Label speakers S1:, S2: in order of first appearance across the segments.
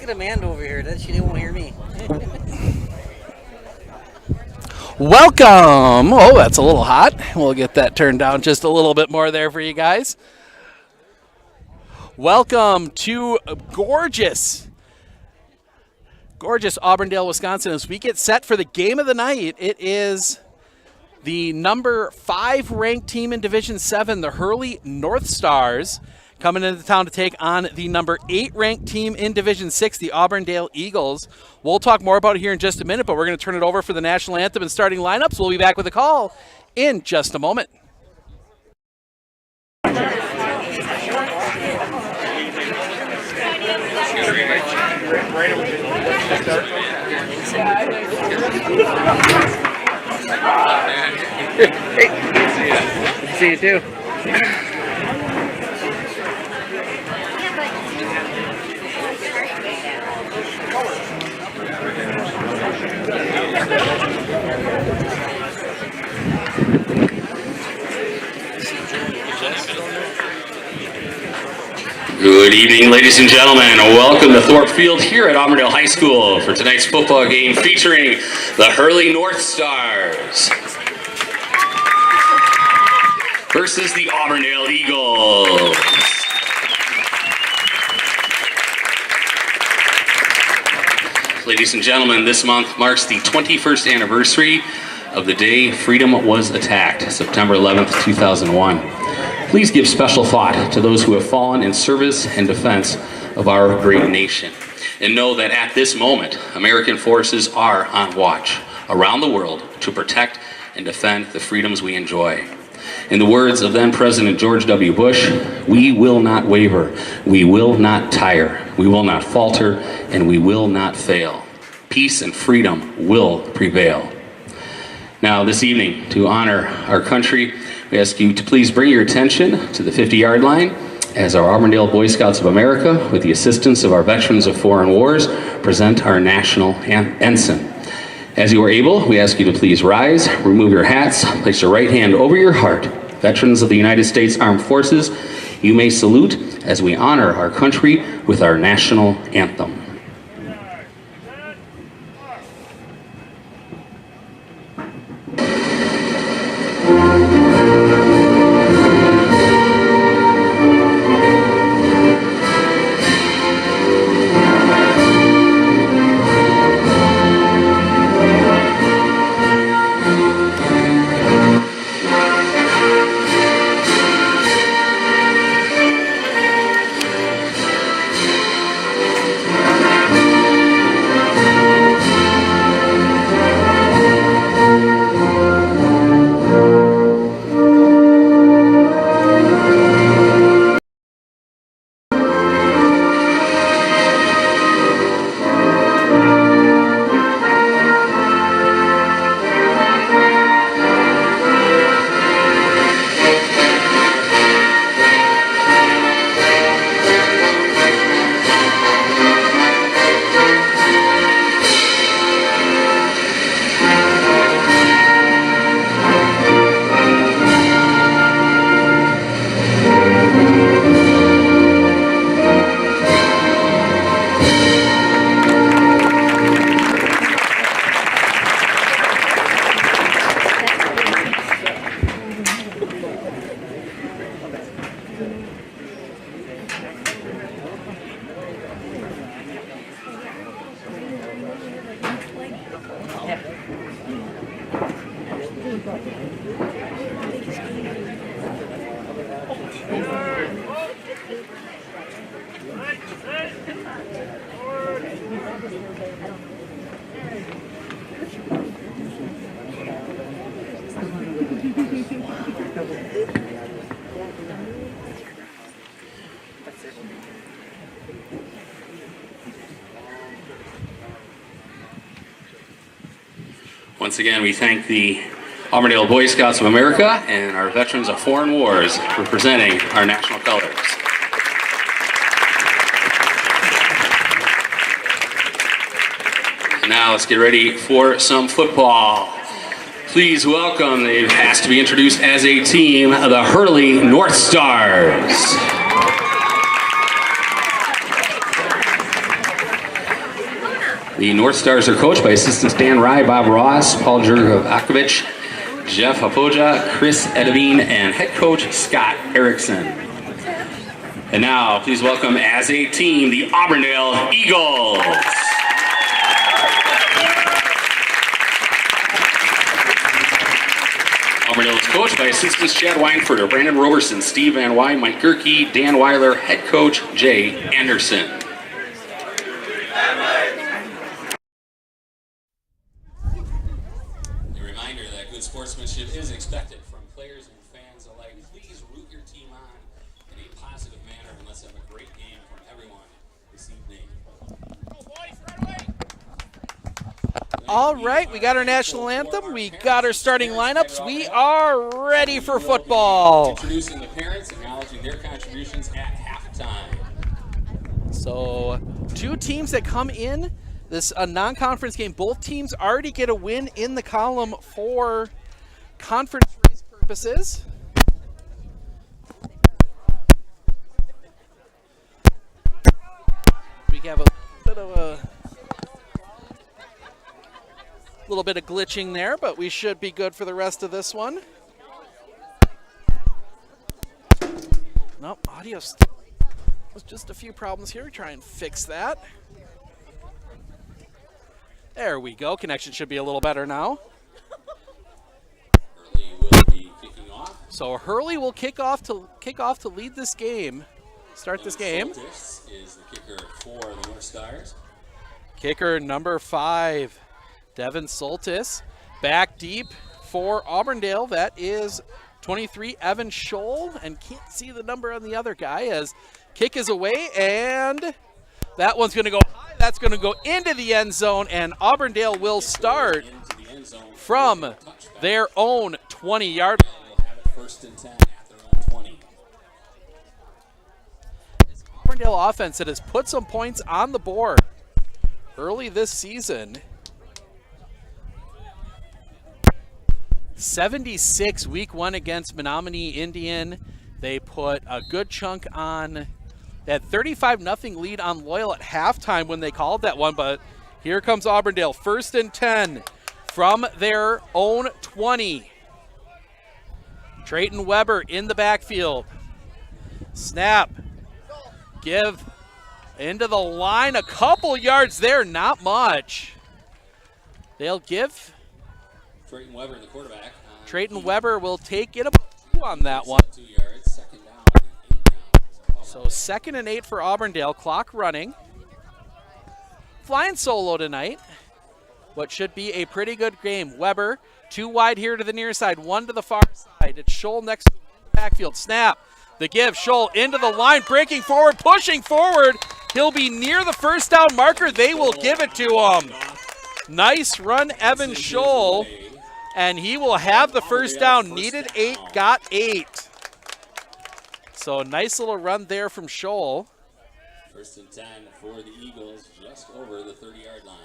S1: at Amanda over here. She didn't want to hear me.
S2: Welcome. Oh, that's a little hot. We'll get that turned down just a little bit more there for you guys. Welcome to gorgeous Auburndale, Wisconsin. As we get set for the game of the night, it is the number 5 ranked team in Division 7, the Hurley North Stars, coming into town to take on the number 8 ranked team in Division 6, the Auburndale Eagles. We'll talk more about it here in just a minute, but we're going to turn it over for the national anthem and starting lineups. We'll be back with a call in just a moment.
S1: Hey, see you too.
S3: Good evening, ladies and gentlemen. Welcome to Thorpe Field here at Auburndale High School for tonight's football game featuring the Hurley North Stars versus the Auburndale Eagles. Ladies and gentlemen, this month marks the 21st anniversary of the day freedom was attacked, September 11th, 2001. Please give special thought to those who have fallen in service and defense of our great nation. And know that at this moment, American forces are on watch around the world to protect and defend the freedoms we enjoy. In the words of then President George W. Bush, we will not waver, we will not tire, we will not falter, and we will not fail. Peace and freedom will prevail. Now, this evening, to honor our country, we ask you to please bring your attention to the 50-yard line as our Auburndale Boy Scouts of America, with the assistance of our veterans of foreign wars, present our national ensign. As you are able, we ask you to please rise, remove your hats, place your right hand over your heart. Veterans of the United States Armed Forces, you may salute as we honor our country with our national anthem. Once again, we thank the Auburndale Boy Scouts of America and our Veterans of Foreign Wars for presenting our national colors. And now let's get ready for some football. Please welcome, they've asked to be introduced as a team, the Hurley North Stars. The North Stars are coached by assistants Dan Rye, Bob Ross, Paul Jurgovakovich, Jeff Hapoja, Chris Edevine, and head coach Scott Erickson. And now, please welcome as a team, the Auburndale Eagles. Auburndale is coached by assistants Chad Weinfurter, Brandon Roberson, Steve Van Wy, Mike Gerke, Dan Weiler, head coach Jay Anderson. A reminder that good sportsmanship is expected from players and fans alike. Please root your team on in a positive manner and let's have a great game from everyone this evening.
S2: All right, we got our national anthem. We got our starting lineups. We are ready for football.
S3: Introducing the parents, acknowledging their contributions at halftime.
S2: So, two teams that come in this non-conference game. Both teams already get a win in the column for conference race purposes. We have a little bit of glitching there, but we should be good for the rest of this one. Nope, audio was just a few problems here. Try and fix that. There we go. Connection should be a little better now.
S3: Hurley will be kicking off.
S2: So Hurley will kick off to lead this game. Start this game.
S3: This is the kicker for the North Stars.
S2: Kicker number 5. Devin Soltis, back deep for Auburndale. That is 23, Evan Scholl, and can't see the number on the other guy as kick is away, and that one's going to go high. That's going to go into the end zone, and Auburndale will start from their own 20-yard line.
S3: They'll have it first and 10 at their own 20.
S2: This Auburndale offense that has put some points on the board early this season. 76 week 1 against Menominee Indian. They put a good chunk on that 35-0 lead on Loyal at halftime when they called that one, but here comes Auburndale. First and 10 from their own 20. Trayton Weber in the backfield. Snap. Give into the line. A couple yards there, not much. They'll give.
S3: Trayton Weber, the quarterback.
S2: Trayton Weber will take it about 2 on that one.
S3: 2 yards, second down, and 8 down.
S2: So 2nd and 8 for Auburndale. Clock running. Flying solo tonight. What should be a pretty good game. Weber, 2 wide here to the near side, 1 to the far side. It's Scholl next to the backfield. Snap. The give. Scholl into the line, breaking forward, pushing forward. He'll be near the first down marker. They will give it to him. Nice run, Evan Scholl. And he will have the first down. Needed 8, got 8. So nice little run there from Scholl.
S3: First and 10 for the Eagles, just over the 30-yard line.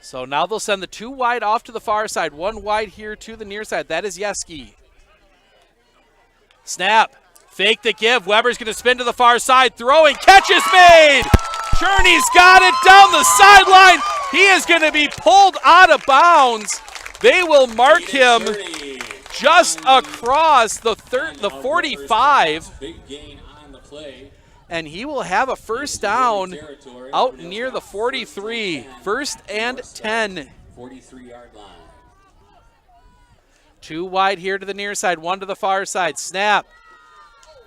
S2: So now they'll send the 2 wide off to the far side. 1 wide here to the near side. That is Yeski. Snap. Fake the give. Weber's going to spin to the far side. Throwing. Catch is made. Cherney's got it down the sideline. He is going to be pulled out of bounds. They will mark him just across the 45.
S3: Big gain on the play.
S2: And he will have a first down out near the 43. First and 10.
S3: 43-yard line.
S2: 2 wide here to the near side, 1 to the far side. Snap.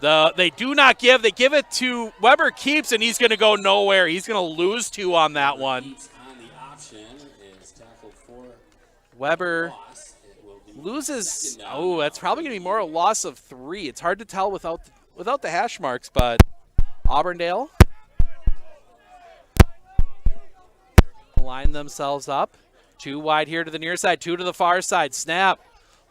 S2: They do not give. They give it to Weber, keeps, and he's going to go nowhere. He's going to lose 2 on that one. Weber loses. Oh, that's probably going to be more a loss of 3. It's hard to tell without the hash marks, but Auburndale line themselves up. 2 wide here to the near side, 2 to the far side. Snap.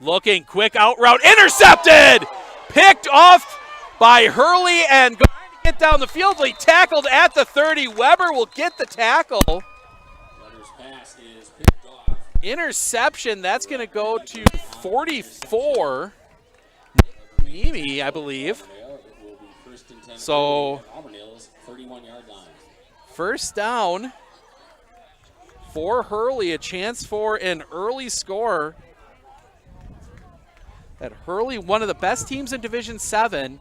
S2: Looking, quick out route. Intercepted! Picked off by Hurley and going to get down the field. He tackled at the 30. Weber will get the tackle.
S3: Weber's pass is picked off.
S2: Interception. That's going to go to 44. Mimi, I believe. So,
S3: 31-yard line.
S2: First down for Hurley, a chance for an early score. That Hurley, one of the best teams in Division 7.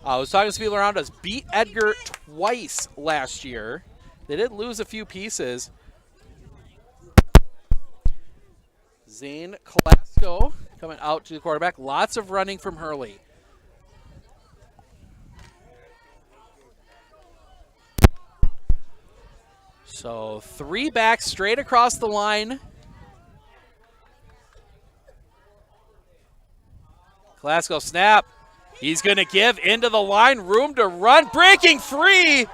S2: I was talking to people around us, beat Edgar twice last year. They did lose a few pieces. Zane Kolasco coming out to the quarterback. Lots of running from Hurley. So 3 backs straight across the line. Kolasco snap. He's going to give into the line, room to run, breaking free.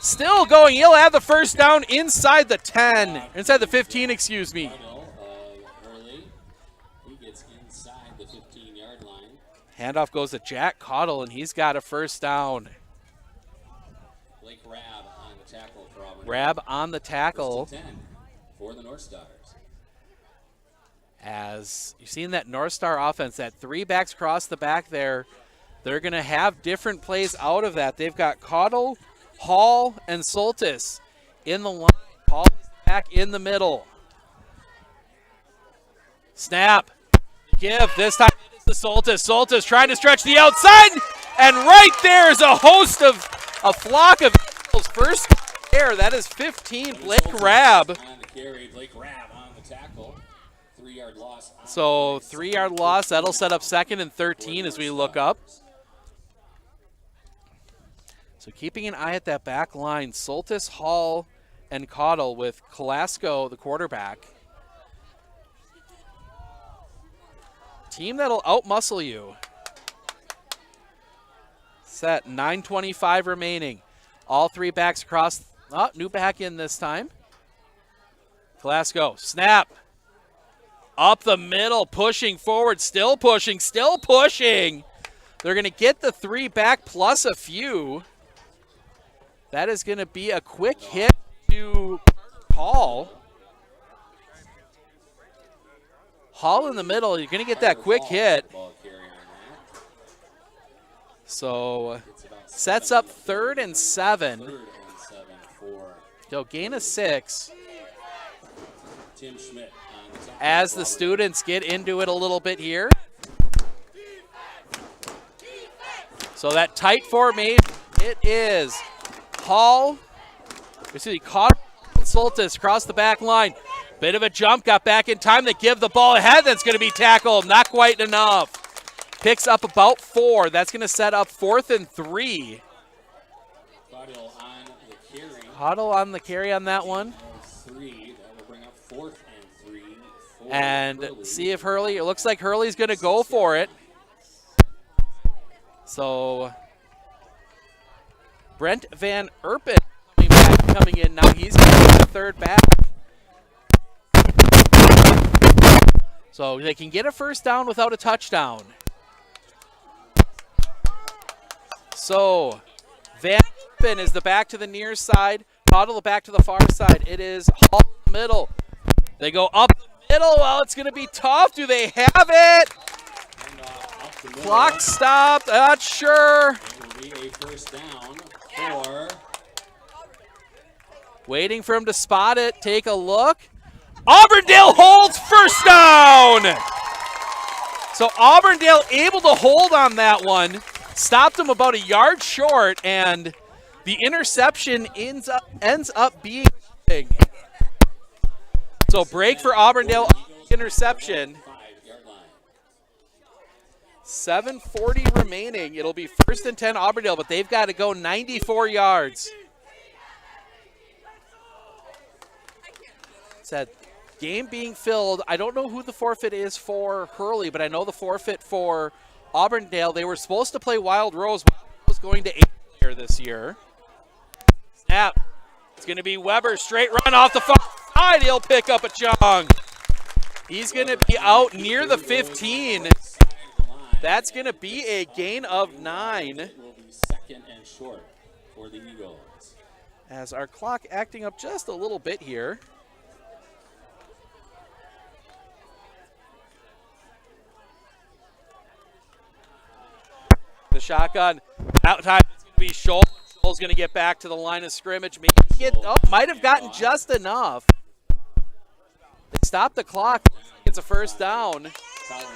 S2: Still going, he'll have the first down inside the 10, inside the 15, excuse me.
S3: Hurley, he gets inside the 15-yard line.
S2: Handoff goes to Jack Cottle, and he's got a first down.
S3: Blake Rabb on the tackle for Auburndale.
S2: Rabb on the tackle.
S3: 10 for the North Stars.
S2: As you've seen that North Star offense, that 3 backs across the back there, they're going to have different plays out of that. They've got Cottle, Hall, and Soltis in the line. Hall is back in the middle. Snap. Give. This time it is to Soltis. Soltis trying to stretch the outside. And right there is a host of a flock of eagles. First there. That is 15. Blake Rabb.
S3: On the carry. Blake Rabb on the tackle. 3-yard loss.
S2: So 3-yard loss. That'll set up 2nd and 13 as we look up. So keeping an eye at that back line, Soltis, Hall, and Cottle with Kolasco, the quarterback. Team that'll outmuscle you. Set, 9:25 remaining. All 3 backs across. Oh, new back in this time. Kolasco, snap. Up the middle, pushing forward, still pushing, still pushing. They're going to get the 3 back plus a few. That is going to be a quick hit to Hall. Hall in the middle, you're going to get that quick hit. So sets up 3rd and 7. So gain of 6.
S3: Tim Schmidt
S2: as the students get into it a little bit here. So that tight formation, it is Hall, Cottle, Soltis across the back line. Bit of a jump, got back in time to give the ball ahead. That's going to be tackled, not quite enough. Picks up about 4. That's going to set up 4th and 3. Cottle on the carry on that one.
S3: That will bring up 4th and 3.
S2: And see if Hurley, it looks like Hurley's going to go for it. So Brent Van Erpen coming in now. He's going to be the 3rd back. So they can get a first down without a touchdown. So Van Erpen is the back to the near side. Cottle the back to the far side. It is Hall in the middle. They go up the middle. Well, it's going to be tough. Do they have it? Clock stopped. Not sure.
S3: It will be a first down for.
S2: Waiting for him to spot it. Take a look. Auburndale holds, first down. So Auburndale able to hold on that one. Stopped him about a yard short, and the interception ends up being big. So break for Auburndale, interception. 7:40 remaining. It'll be 1st and 10 Auburndale, but they've got to go 94 yards. Said game being filled. I don't know who the forfeit is for Hurley, but I know the forfeit for Auburndale. They were supposed to play Wild Rose. Wild Rose going to 8 here this year. Snap. It's going to be Weber. Straight run off the far side. He'll pick up a chunk. He's going to be out near the 15. That's going to be a gain of 9.
S3: It will be 2nd and short for the Eagles.
S2: As our clock acting up just a little bit here. The shotgun. Out time, it's going to be Scholl. Scholl's going to get back to the line of scrimmage. Maybe might have gotten just enough. stop the clock. It's a first down.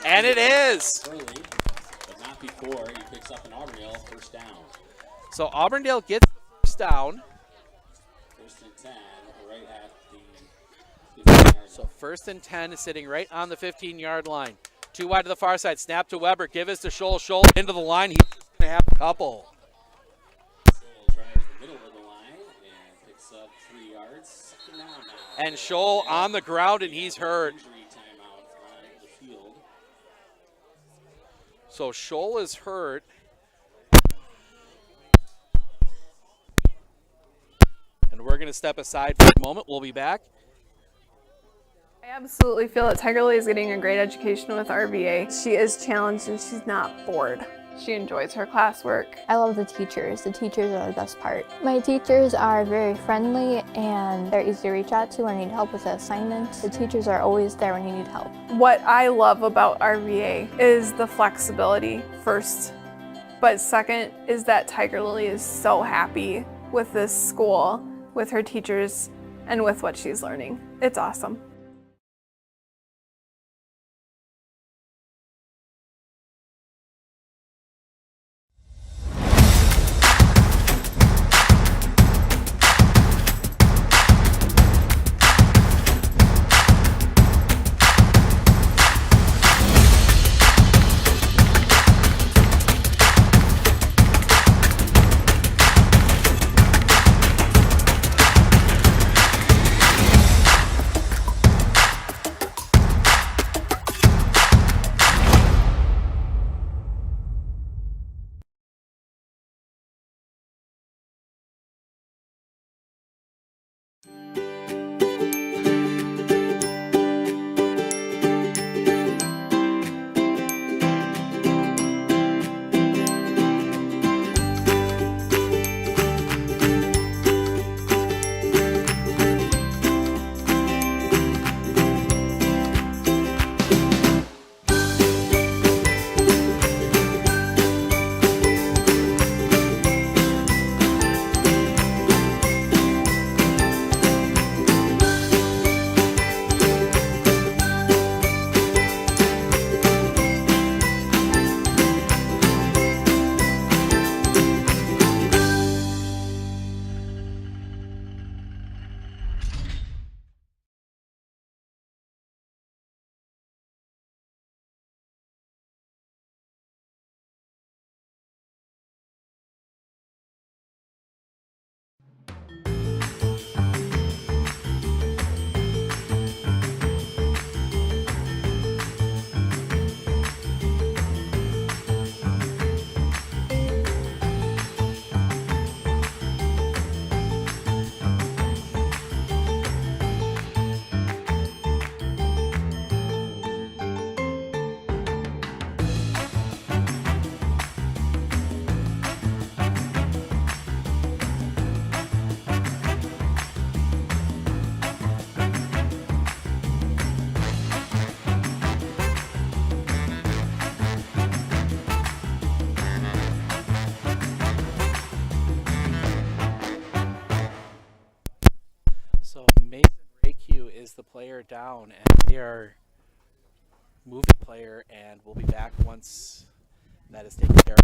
S2: And it is.
S3: Hurley, but not before he picks up an Auburndale first down.
S2: So Auburndale gets the first down.
S3: First and 10, right at the 15-yard line.
S2: So first and 10 is sitting right on the 15-yard line. Too wide to the far side. Snap to Weber. Give us to Scholl. Scholl into the line. He's going to have a couple.
S3: Scholl tries the middle of the line and picks up 3 yards. Second down now.
S2: And Scholl on the ground, and he's hurt.
S3: Injury timeout on the field.
S2: So Scholl is hurt. And we're going to step aside for a moment. We'll be back.
S4: I absolutely feel that Tiger Lily is getting a great education with RVA. She is challenged and she's not bored. She enjoys her classwork.
S5: I love the teachers. The teachers are the best part. My teachers are very friendly and they're easy to reach out to when I need help with an assignment. The teachers are always there when you need help.
S4: What I love about RVA is the flexibility first, but second is that Tiger Lily is so happy with this school, with her teachers, and with what she's learning. It's awesome.
S2: The player down, and they are moving player, and we'll be back once that is taken care of.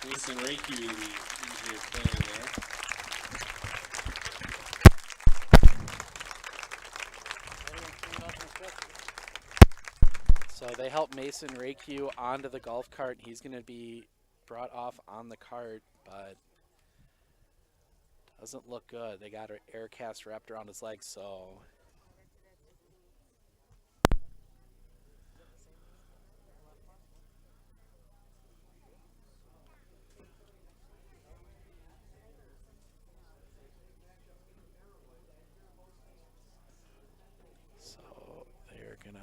S3: Mason Reiki, the engineer playing there.
S2: So they help Mason Reiki onto the golf cart. He's going to be brought off on the cart, but doesn't look good. They got an air cast wrapped around his legs, so they're gonna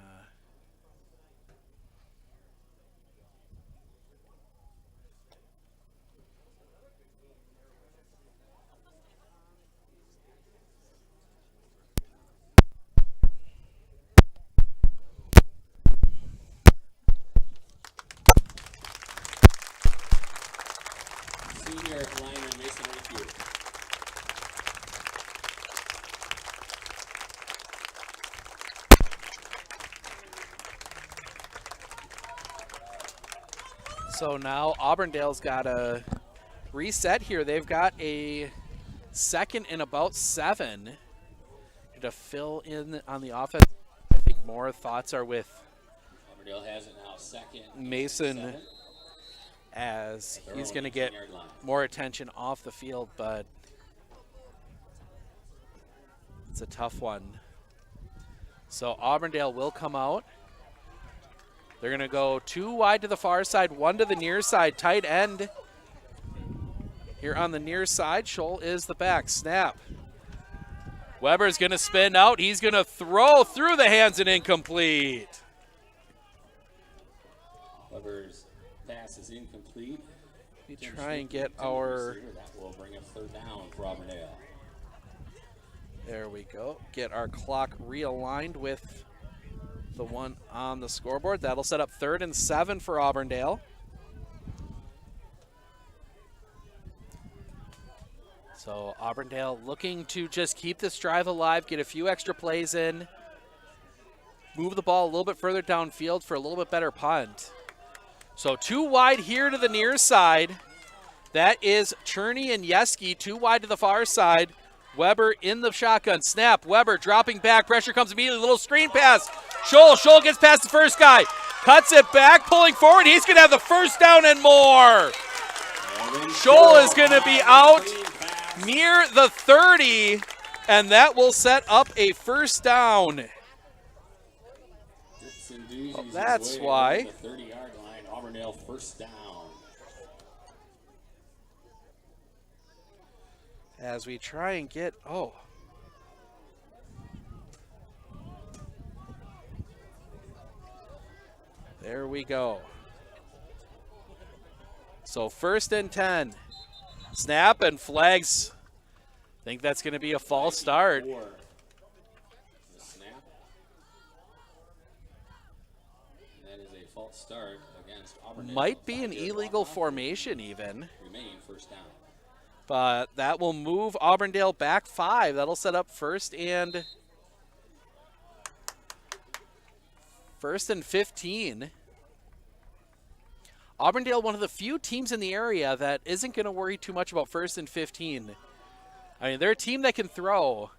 S3: Senior lineman Mason Reiki.
S2: So now Auburndale's got a reset here. They've got a second and about 7 to fill in on the offense. I think more thoughts are with
S3: Auburndale has it now, second.
S2: Mason
S3: 7.
S2: as
S3: They're
S2: he's
S3: on
S2: going to
S3: the
S2: get
S3: 10-yard line.
S2: more attention off the field, but it's a tough one. So Auburndale will come out. They're going to go 2 wide to the far side, 1 to the near side. Tight end here on the near side. Scholl is the back. Snap. Weber's going to spin out. He's going to throw through the hands and incomplete.
S3: Weber's pass is incomplete.
S2: We try and get our...
S3: That will bring up 3rd down for Auburndale.
S2: There we go. Get our clock realigned with the one on the scoreboard. That'll set up 3rd and 7 for Auburndale. So Auburndale looking to just keep this drive alive, get a few extra plays in, move the ball a little bit further downfield for a little bit better punt. So 2 wide here to the near side. That is Cherney and Yeski, 2 wide to the far side. Weber in the shotgun. Snap. Weber dropping back. Pressure comes immediately. Little screen pass. Scholl gets past the first guy. Cuts it back. Pulling forward. He's going to have the 1st down and more. Scholl is going to be out near the 30, and that will set up a 1st down. Well, that's why.
S3: The 30-yard line. Auburndale 1st down.
S2: As we try and get, there we go. So 1st and 10. Snap and flags. I think that's going to be a false start.
S3: The snap. And that is a false start against Auburndale.
S2: Might be an illegal formation even.
S3: Remain 1st down.
S2: But that will move Auburndale back 5. That'll set up 1st and 15. Auburndale, one of the few teams in the area that isn't going to worry too much about 1st and 15. I mean, they're a team that can throw.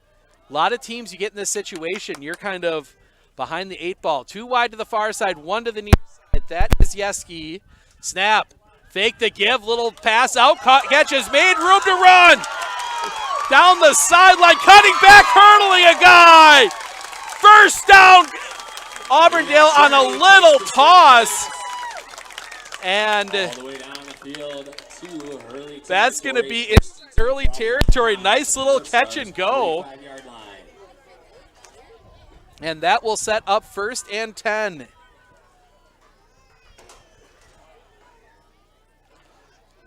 S2: A lot of teams, you get in this situation, you're kind of behind the 8 ball. 2 wide to the far side, 1 to the near side. That is Yeski. Snap. Fake the give, little pass out, catches made, room to run. Down the sideline, cutting back, hurdling a guy. 1st down, Auburndale on a little toss. And
S3: All the way down the field to Hurley.
S2: That's going to be in early territory. Nice little catch and go.
S3: 45-yard line.
S2: And that will set up 1st and 10.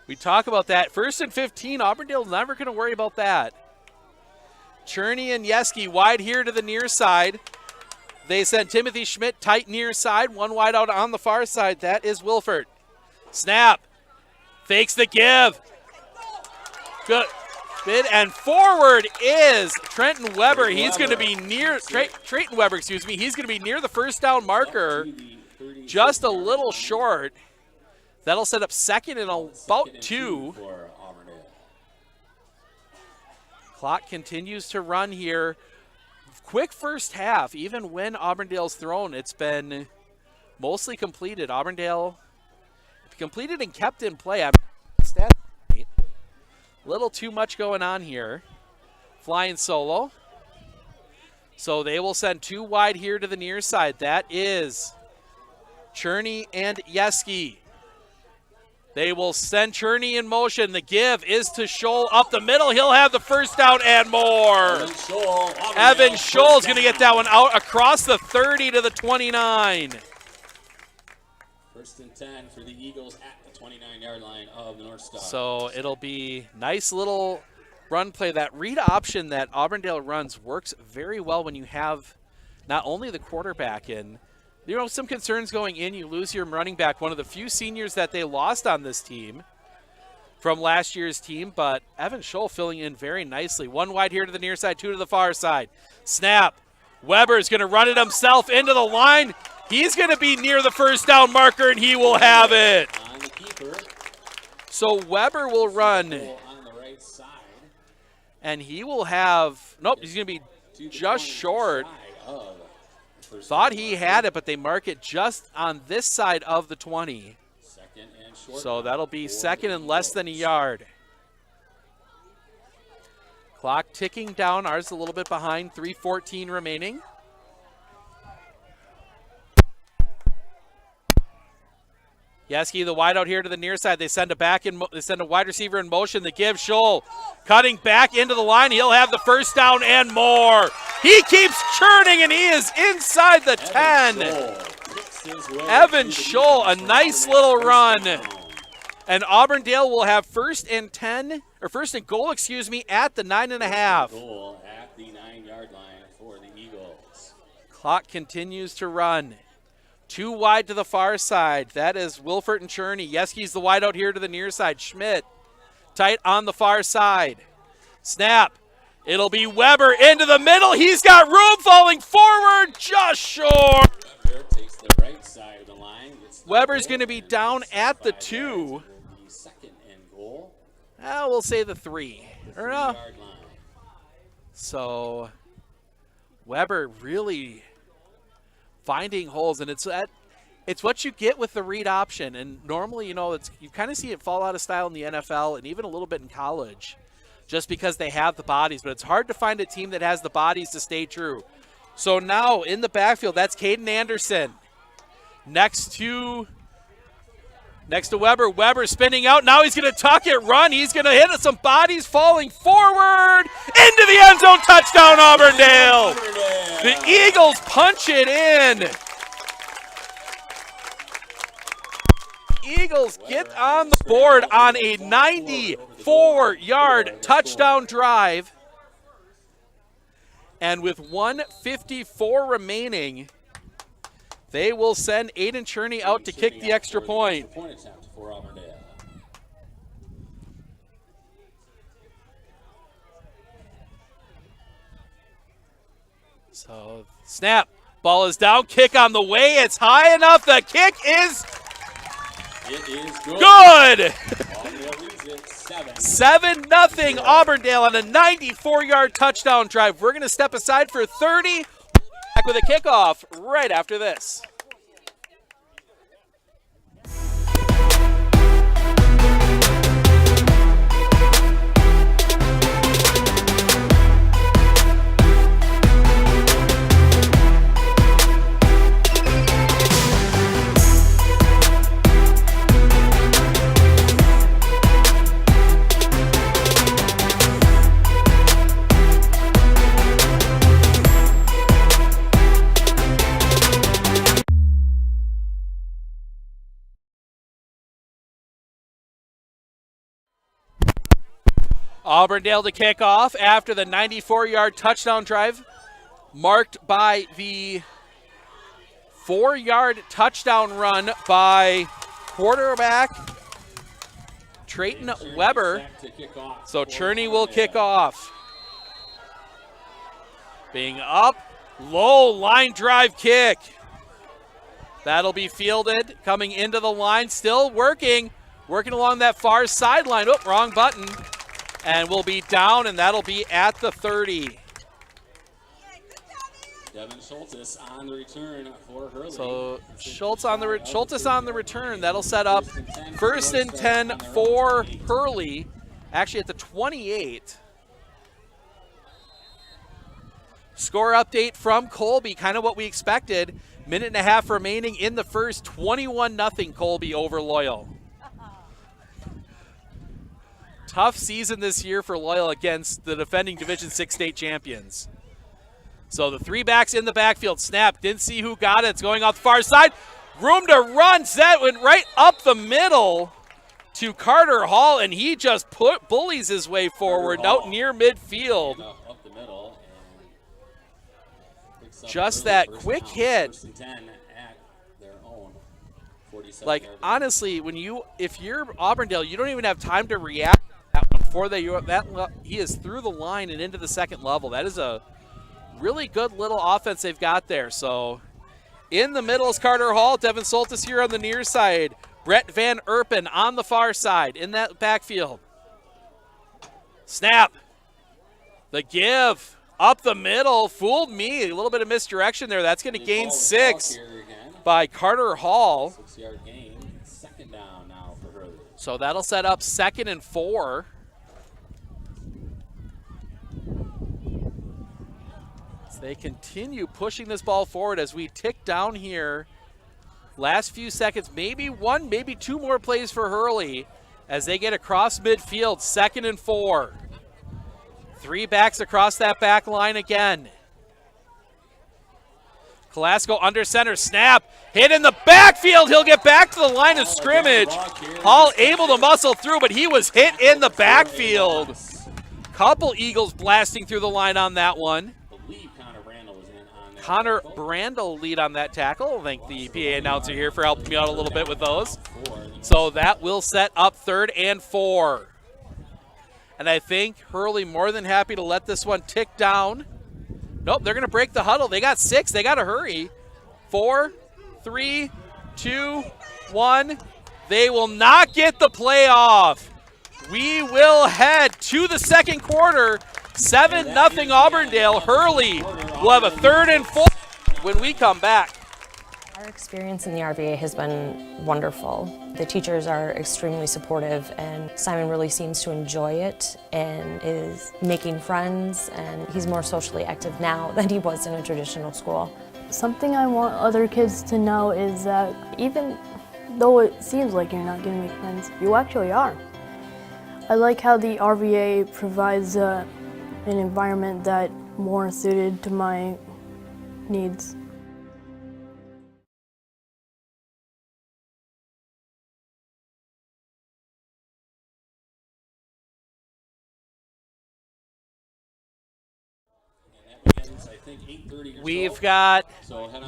S2: We talk about that. 1st and 15, Auburndale never going to worry about that. Cherney and Yeski wide here to the near side. They send Timothy Schmidt tight near side, 1 wide out on the far side. That is Wilford. Snap. Fakes the give. Good. Bid and forward is Trenton Weber. He's going to be near, Trayton Weber, excuse me. He's going to be near the 1st down marker. Just a little short. That'll set up second and about 2.
S3: For Auburndale.
S2: Clock continues to run here. Quick first half. Even when Auburndale's thrown, it's been mostly completed. Auburndale completed and kept in play. A little too much going on here. Flying solo. So they will send 2 wide here to the near side. That is Cherney and Yeski. They will send Cherney in motion. The give is to Scholl up the middle. He'll have the first down and more. Evan Scholl is going to get that one out across the 30 to the 29.
S3: First and 10 for the Eagles at the 29-yard line of the North Star.
S2: So it'll be nice little run play. That read option that Auburndale runs works very well when you have not only the quarterback in. You know, some concerns going in. You lose your running back, one of the few seniors that they lost on this team from last year's team, but Evan Scholl filling in very nicely. 1 wide here to the near side, 2 to the far side. Snap. Weber's going to run it himself into the line. He's going to be near the first down marker, and he will have it.
S3: On the keeper.
S2: So Weber will run.
S3: On the right side.
S2: And he will have, nope, he's going to be just short. Thought he had it, but they mark it just on this side of the 20. So that'll be second and less than a yard. Clock ticking down. Ours a little bit behind. 3:14 remaining. Yeski, the wide out here to the near side. They send a they send a wide receiver in motion. The give. Scholl cutting back into the line. He'll have the first down and more. He keeps churning, and he is inside the 10. Evan Scholl, a nice little run. And Auburndale will have first and goal, at the 9.5.
S3: Goal at the 9-yard line for the Eagles.
S2: Clock continues to run. 2 wide to the far side. That is Wilfert and Cherney. Yeski's the wide out here to the near side. Schmidt tight on the far side. Snap. It'll be Weber into the middle. He's got room falling forward. Just short.
S3: Weber takes the right side of the line.
S2: Weber's going to be down at the 2.
S3: Second and goal.
S2: We'll say the 3. Or no. So Weber really finding holes, and it's what you get with the read option. And normally, you kind of see it fall out of style in the NFL and even a little bit in college, just because they have the bodies. But it's hard to find a team that has the bodies to stay true. So now in the backfield, that's Caden Anderson next to Weber. Weber spinning out. Now he's going to tuck it, run. He's going to hit some bodies falling forward into the end zone. Touchdown, Auburndale. The Eagles punch it in. Eagles get on the board on a 94-yard touchdown drive. And with 1:54 remaining, they will send Aiden Cherney out to kick the extra point.
S3: Point attempt for Auburndale.
S2: So, snap. Ball is down. Kick on the way. It's high enough. The kick is good. 7-0 Auburndale on a 94-yard touchdown drive. We're going to step aside for 30. Back with a kickoff right after this. Auburndale to kick off after the 94-yard touchdown drive, marked by the 4-yard touchdown run by quarterback Trayton Weber. So Cherney will kick off. Being up, low line drive kick. That'll be fielded, coming into the line, still working along that far sideline. Oh, wrong button. And will be down, and that'll be at the 30.
S3: Devin Schultes on the return for Hurley.
S2: So Schultes on the return. That'll set up 1st and 10 for Hurley. Actually at the 28. Score update from Colby, kind of what we expected. Minute and a half remaining in the first. 21-0 Colby over Loyal. Tough season this year for Loyal against the defending Division 6 state champions. So the 3 backs in the backfield. Snap, didn't see who got it. It's going off the far side. Room to run. Set went right up the middle to Carter Hall, and he just bullies his way forward out near midfield.
S3: Up the middle. And
S2: just that quick hit.
S3: 1st and 10 at their own 47
S2: Like,
S3: yard
S2: honestly, if you're Auburndale, you don't even have time to react to that one before he is through the line and into the second level. That is a really good little offense they've got there. So in the middle is Carter Hall. Devin Soltis here on the near side. Brett Van Erpen on the far side in that backfield. Snap. The give up the middle. Fooled me. A little bit of misdirection there. That's going to gain 6 by Carter Hall.
S3: 6-yard gain. 2nd down now for Hurley.
S2: So that'll set up 2nd and 4. They continue pushing this ball forward as we tick down here. Last few seconds, maybe 1, maybe 2 more plays for Hurley as they get across midfield. 2nd and 4. 3 backs across that back line again. Colasco under center, snap, hit in the backfield. He'll get back to the line of scrimmage. Hall able to muscle through, but he was hit in the backfield. Couple Eagles blasting through the line on that one. Connor Brandel lead on that tackle. Thank the PA announcer here for helping me out a little bit with those. So that will set up 3rd and 4. And I think Hurley more than happy to let this one tick down. Nope, they're going to break the huddle. They got 6. They got to hurry. 4, 3, 2, 1. They will not get the play off. We will head to the second quarter. 7-0 Auburndale. Hurley will have a 3rd and 4 when we come back.
S6: Our experience in the RVA has been wonderful. The teachers are extremely supportive, and Simon really seems to enjoy it and is making friends, and he's more socially active now than he was in a traditional school.
S7: Something I want other kids to know is that even though it seems like you're not going to make friends, you actually are. I like how the RVA provides an environment that more suited to my needs.
S2: We've got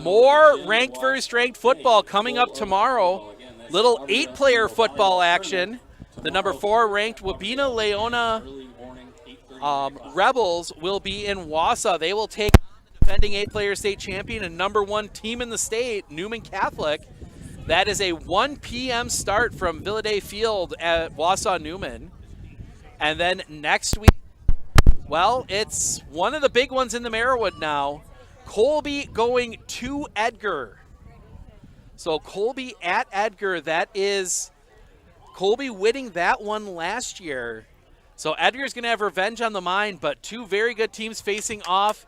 S2: more ranked versus ranked football coming up tomorrow. Little 8-player football action. The number 4 ranked Wabena Leona Rebels will be in Wausau. They will take the defending 8-player state champion and number 1 team in the state, Newman Catholic. That is a 1 p.m. start from Villaday Field at Wausau Newman. And then next week, well, it's one of the big ones in the Merriwood now. Colby going to Edgar. So Colby at Edgar, that is Colby winning that one last year. So Edgar's going to have revenge on the mind, but 2 very good teams facing off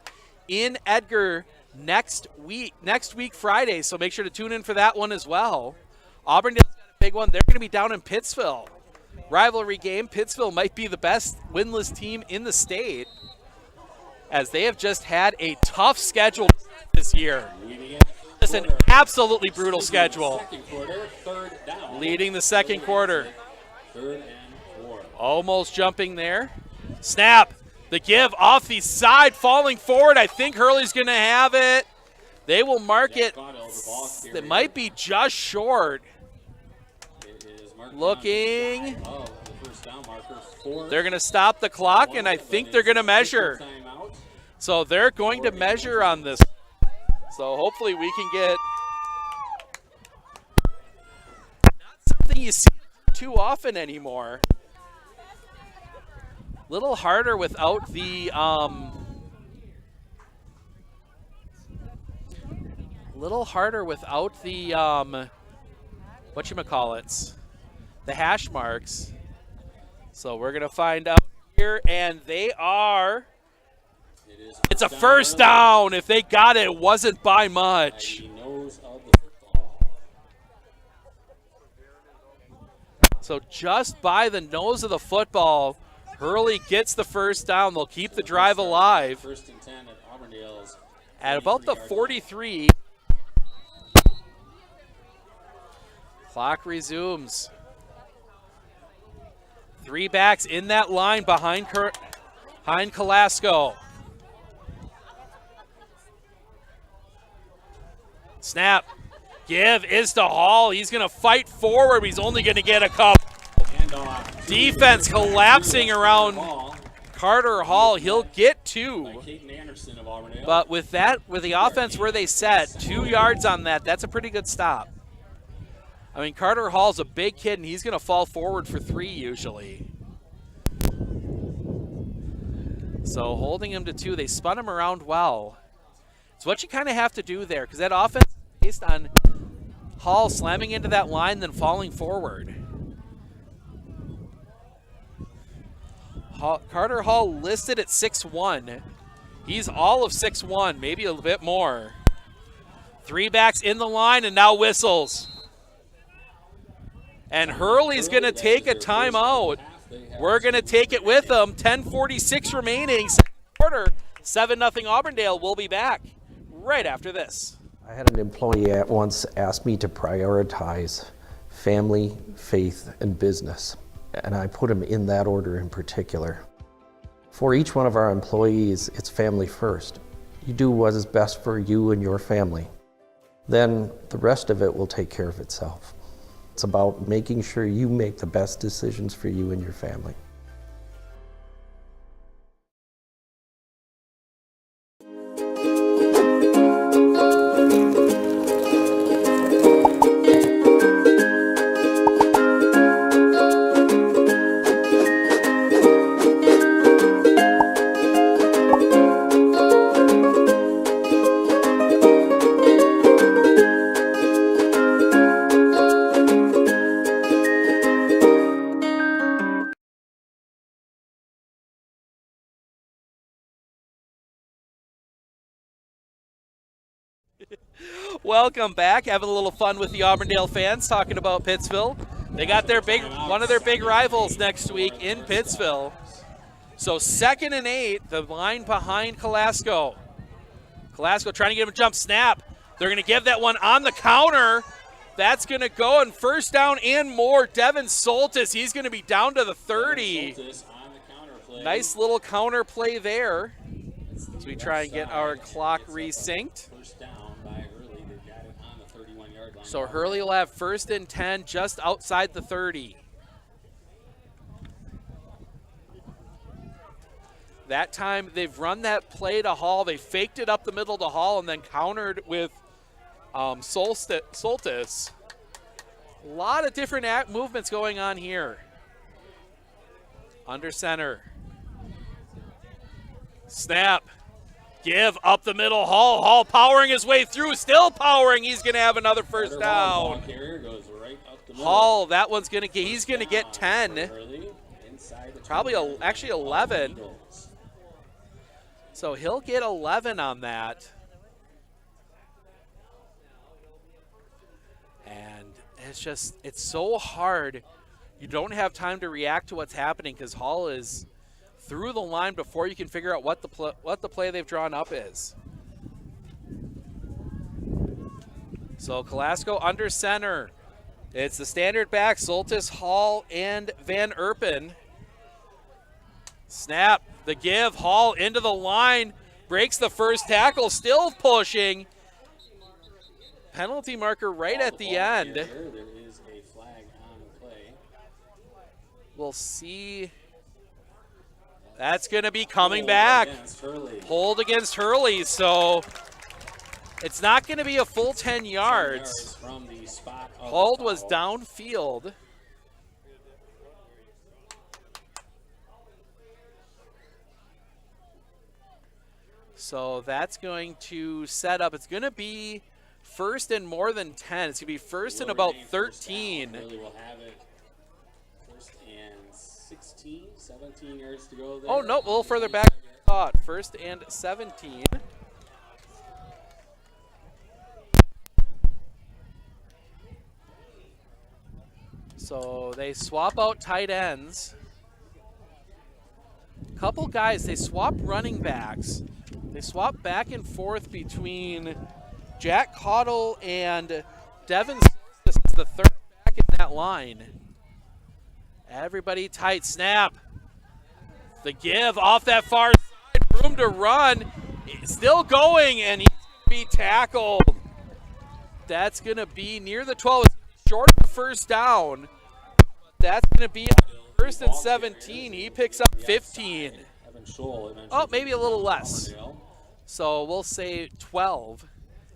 S2: in Edgar next week Friday. So make sure to tune in for that one as well. Auburndale's got a big one. They're going to be down in Pittsville. Rivalry game. Pittsville might be the best winless team in the state, as they have just had a tough schedule this year. It's an absolutely brutal schedule. Leading the second quarter. Almost jumping there. Snap. The give off the side, falling forward. I think Hurley's going to have it. They will mark it. It might be just short. Looking. They're going to stop the clock, and I think they're going to measure. So they're going to measure on this. So hopefully we can get you see it too often anymore. Little harder without the whatchamacallits, the hash marks. So we're gonna find out here, and they are. It's a first down. If they got it, it wasn't by much. So just by the nose of the football, Hurley gets the first down. They'll keep the drive alive.
S3: First and 10 at Auburndale's.
S2: At about the 43. Clock resumes. 3 backs in that line behind Kalasco. Snap. Give is to Hall. He's going to fight forward, but he's only going to get a couple. Defense collapsing around Carter Hall. He'll get 2. But with the offense where they set, 2 yards on that, that's a pretty good stop. I mean, Carter Hall's a big kid, and he's going to fall forward for 3 usually. So holding him to 2, they spun him around well. It's what you kind of have to do there, because that offense is based on Hall slamming into that line, then falling forward. Carter Hall listed at 6'1". He's all of 6'1", maybe a bit more. 3 backs in the line, and now whistles. And Hurley's going to take a timeout. We're going to take it with them. 10:46 remaining, second quarter. 7-0 Auburndale. We'll be back right after this.
S8: I had an employee at once ask me to prioritize family, faith, and business, and I put them in that order in particular. For each one of our employees, it's family first. You do what is best for you and your family. Then the rest of it will take care of itself. It's about making sure you make the best decisions for you and your family.
S2: Welcome back. Having a little fun with the Auburndale fans talking about Pittsville. They got one of their big rivals next week in Pittsville. So 2nd and 8, the line behind Kalasco. Kalasco trying to get him a jump snap. They're going to give that one on the counter. That's going to go, and first down and more. Devin Soltis, he's going to be down to the 30. Nice little counter play there as we try and get our clock resynced. So Hurley will have 1st and 10 just outside the 30. That time they've run that play to Hall. They faked it up the middle to Hall and then countered with Soltis. A lot of different movements going on here. Under center. Snap. Give up the middle, Hall. Hall powering his way through, still powering. He's going to have another first down. Hall, that one's going to get, he's going to get 10. Probably actually 11. So he'll get 11 on that. And it's so hard. You don't have time to react to what's happening because Hall is through the line before you can figure out what the play they've drawn up is. So Kalasco under center. It's the standard back, Soltis, Hall, and Van Erpen. Snap, the give, Hall into the line, breaks the first tackle, still pushing. Penalty marker right at the end.
S3: There is a flag on the play.
S2: We'll see. That's going to be coming back. Hold against Hurley, so it's not going to be a full 10 yards. Hold was downfield. So that's going to set up. It's going to be first and more than 10. It's going to be first and about 13.
S3: Hurley will have it. First and 16, 17 yards to go there.
S2: Oh, no, a little further back than I thought. First and 17. So they swap out tight ends. Couple guys, they swap running backs. They swap back and forth between Jack Caudill and Devin. This is the third back in that line. Everybody tight. Snap. The give off that far side. Room to run. Still going, and he's going to be tackled. That's going to be near the 12. It's short of the first down. That's going to be first and 17. He picks up 15. Oh, maybe a little less. So we'll say 12,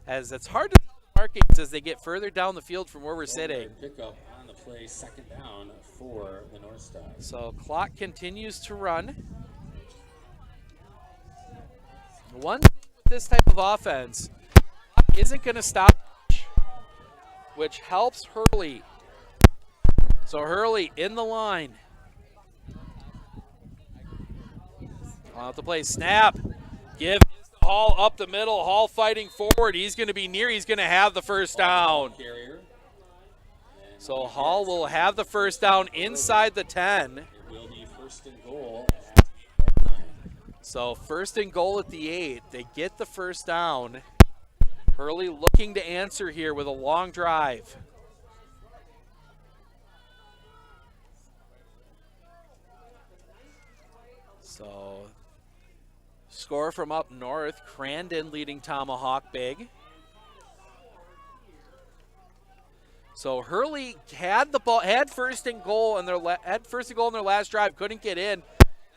S2: as it's hard to tell the markings as they get further down the field from where we're sitting.
S3: Pick up on the play, second down for the North Stars.
S2: So clock continues to run. One thing with this type of offense, clock isn't going to stop, which helps Hurley. So Hurley in the line. On the play, snap. Give Hall up the middle. Hall fighting forward. He's going to be near. He's going to have the first down. So Hall will have the first down inside the 10.
S3: It will be first and goal.
S2: So first and goal at the 8. They get the first down. Hurley looking to answer here with a long drive. So score from up north. Crandon leading Tomahawk big. So Hurley had the ball, had first and goal in their last drive, couldn't get in.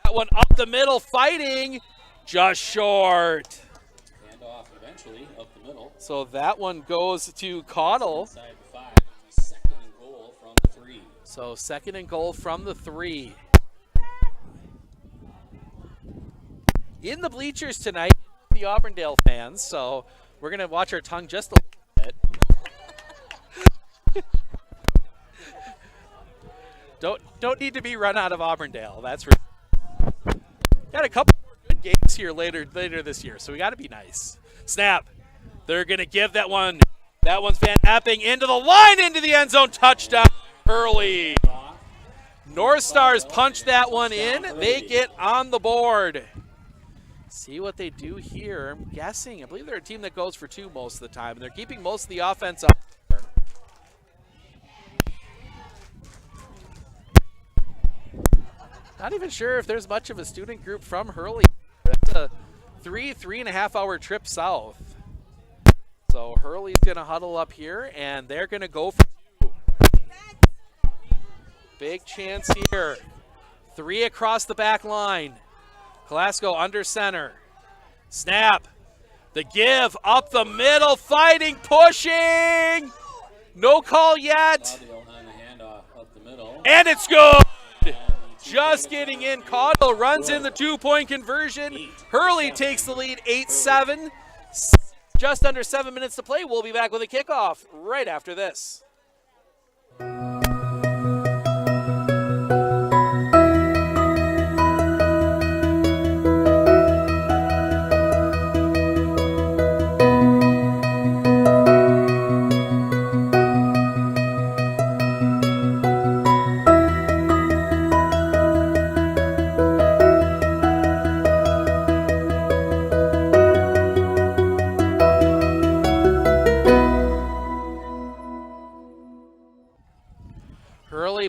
S2: That one up the middle, fighting, just short.
S3: Hand off eventually up the middle.
S2: So that one goes to Caudill.
S3: Inside the 5, second and goal from the 3.
S2: So second and goal from the 3. In the bleachers tonight, the Auburndale fans, so we're going to watch our tongue just a little bit. Don't need to be run out of Auburndale. That's for got a couple more good games here later this year, so we got to be nice. Snap. They're going to give that one. That one's Van Epping into the line, into the end zone. Touchdown, Hurley. North Stars punch that one in. They get on the board. See what they do here. I'm guessing. I believe they're a team that goes for 2 most of the time, and they're keeping most of the offense up. Not even sure if there's much of a student group from Hurley. It's a 3.5 hour trip south. So Hurley's going to huddle up here, and they're going to go for 2. Big chance here. 3 across the back line. Glasgow under center. Snap. The give up the middle, fighting, pushing. No call yet. And it's good. Just getting in. Caudill runs in the 2-point conversion. Hurley takes the lead 8-7. Just under 7 minutes to play. We'll be back with a kickoff right after this.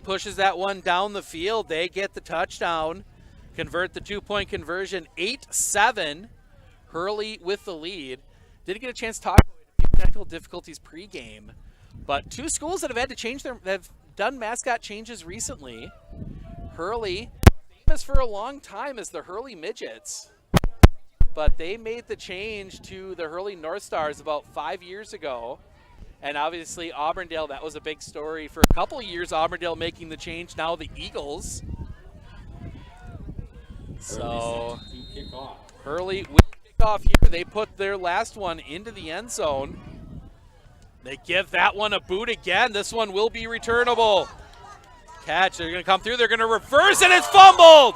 S2: Pushes that one down the field. They get the touchdown, convert the 2-point conversion. 8-7. Hurley with the lead. Didn't get a chance to talk about a few technical difficulties pregame, but 2 schools that have had to change that have done mascot changes recently. Hurley, famous for a long time as the Hurley Midgets, but they made the change to the Hurley North Stars about 5 years ago. And obviously Auburndale, that was a big story for a couple of years, Auburndale making the change, now the Eagles. So Hurley will kick off here. They put their last one into the end zone. They give that one a boot again. This one will be returnable. Catch, they're going to come through. They're going to reverse, and it's fumbled.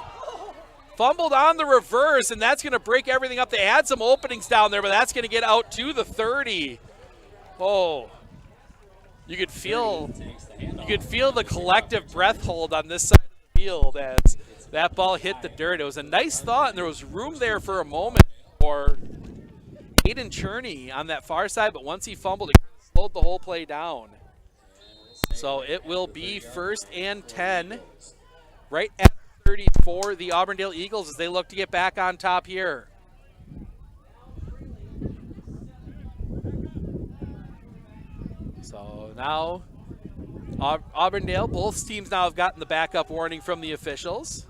S2: Fumbled on the reverse, and that's going to break everything up. They had some openings down there, but that's going to get out to the 30. Oh, you could feel the collective breath hold on this side of the field as that ball hit the dirt. It was a nice thought, and there was room there for a moment for Aiden Cherney on that far side, but once he fumbled, it slowed the whole play down. So it will be 1st and 10 right at 30 for the Auburndale Eagles as they look to get back on top here. So now Auburndale, both teams now have gotten the backup warning from the officials.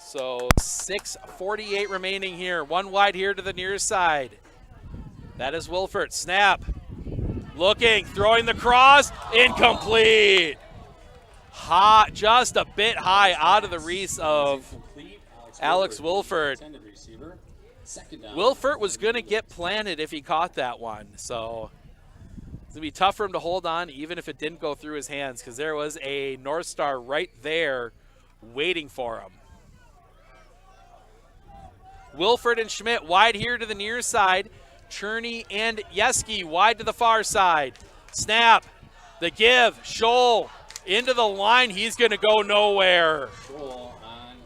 S2: So 6:48 remaining here. One wide here to the near side. That is Wilford. Snap. Looking, throwing the cross. Incomplete. Hot, just a bit high out of the reach of Alex Wilford. Wilford was going to get planted if he caught that one. So it's going to be tough for him to hold on even if it didn't go through his hands because there was a North Star right there waiting for him. Wilford and Schmidt wide here to the near side. Cherney and Yeski wide to the far side. Snap, the give, Scholl into the line. He's going to go nowhere.
S3: Scholl on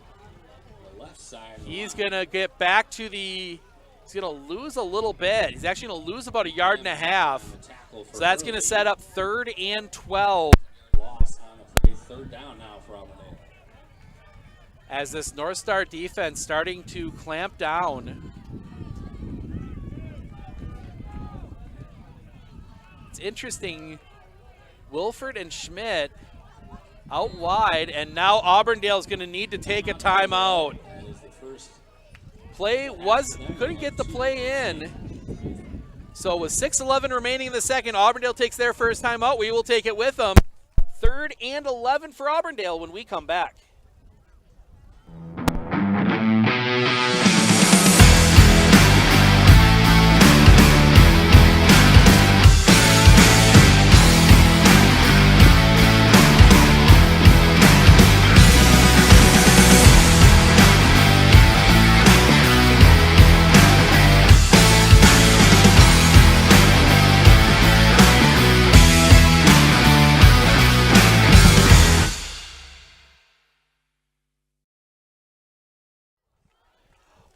S3: the left side.
S2: He's going to get back to the, he's going to lose a little bit. He's actually going to lose about 1.5 yards. So that's going to set up 3rd and 12.
S3: Loss on the play, 3rd down now for Auburndale.
S2: As this North Star defense starting to clamp down. It's interesting, Wilford and Schmidt out wide, and now Auburndale is going to need to take a timeout. Play couldn't get the play in. So with 6:11 remaining in the second, Auburndale takes their first timeout. We will take it with them. 3rd and 11 for Auburndale when we come back.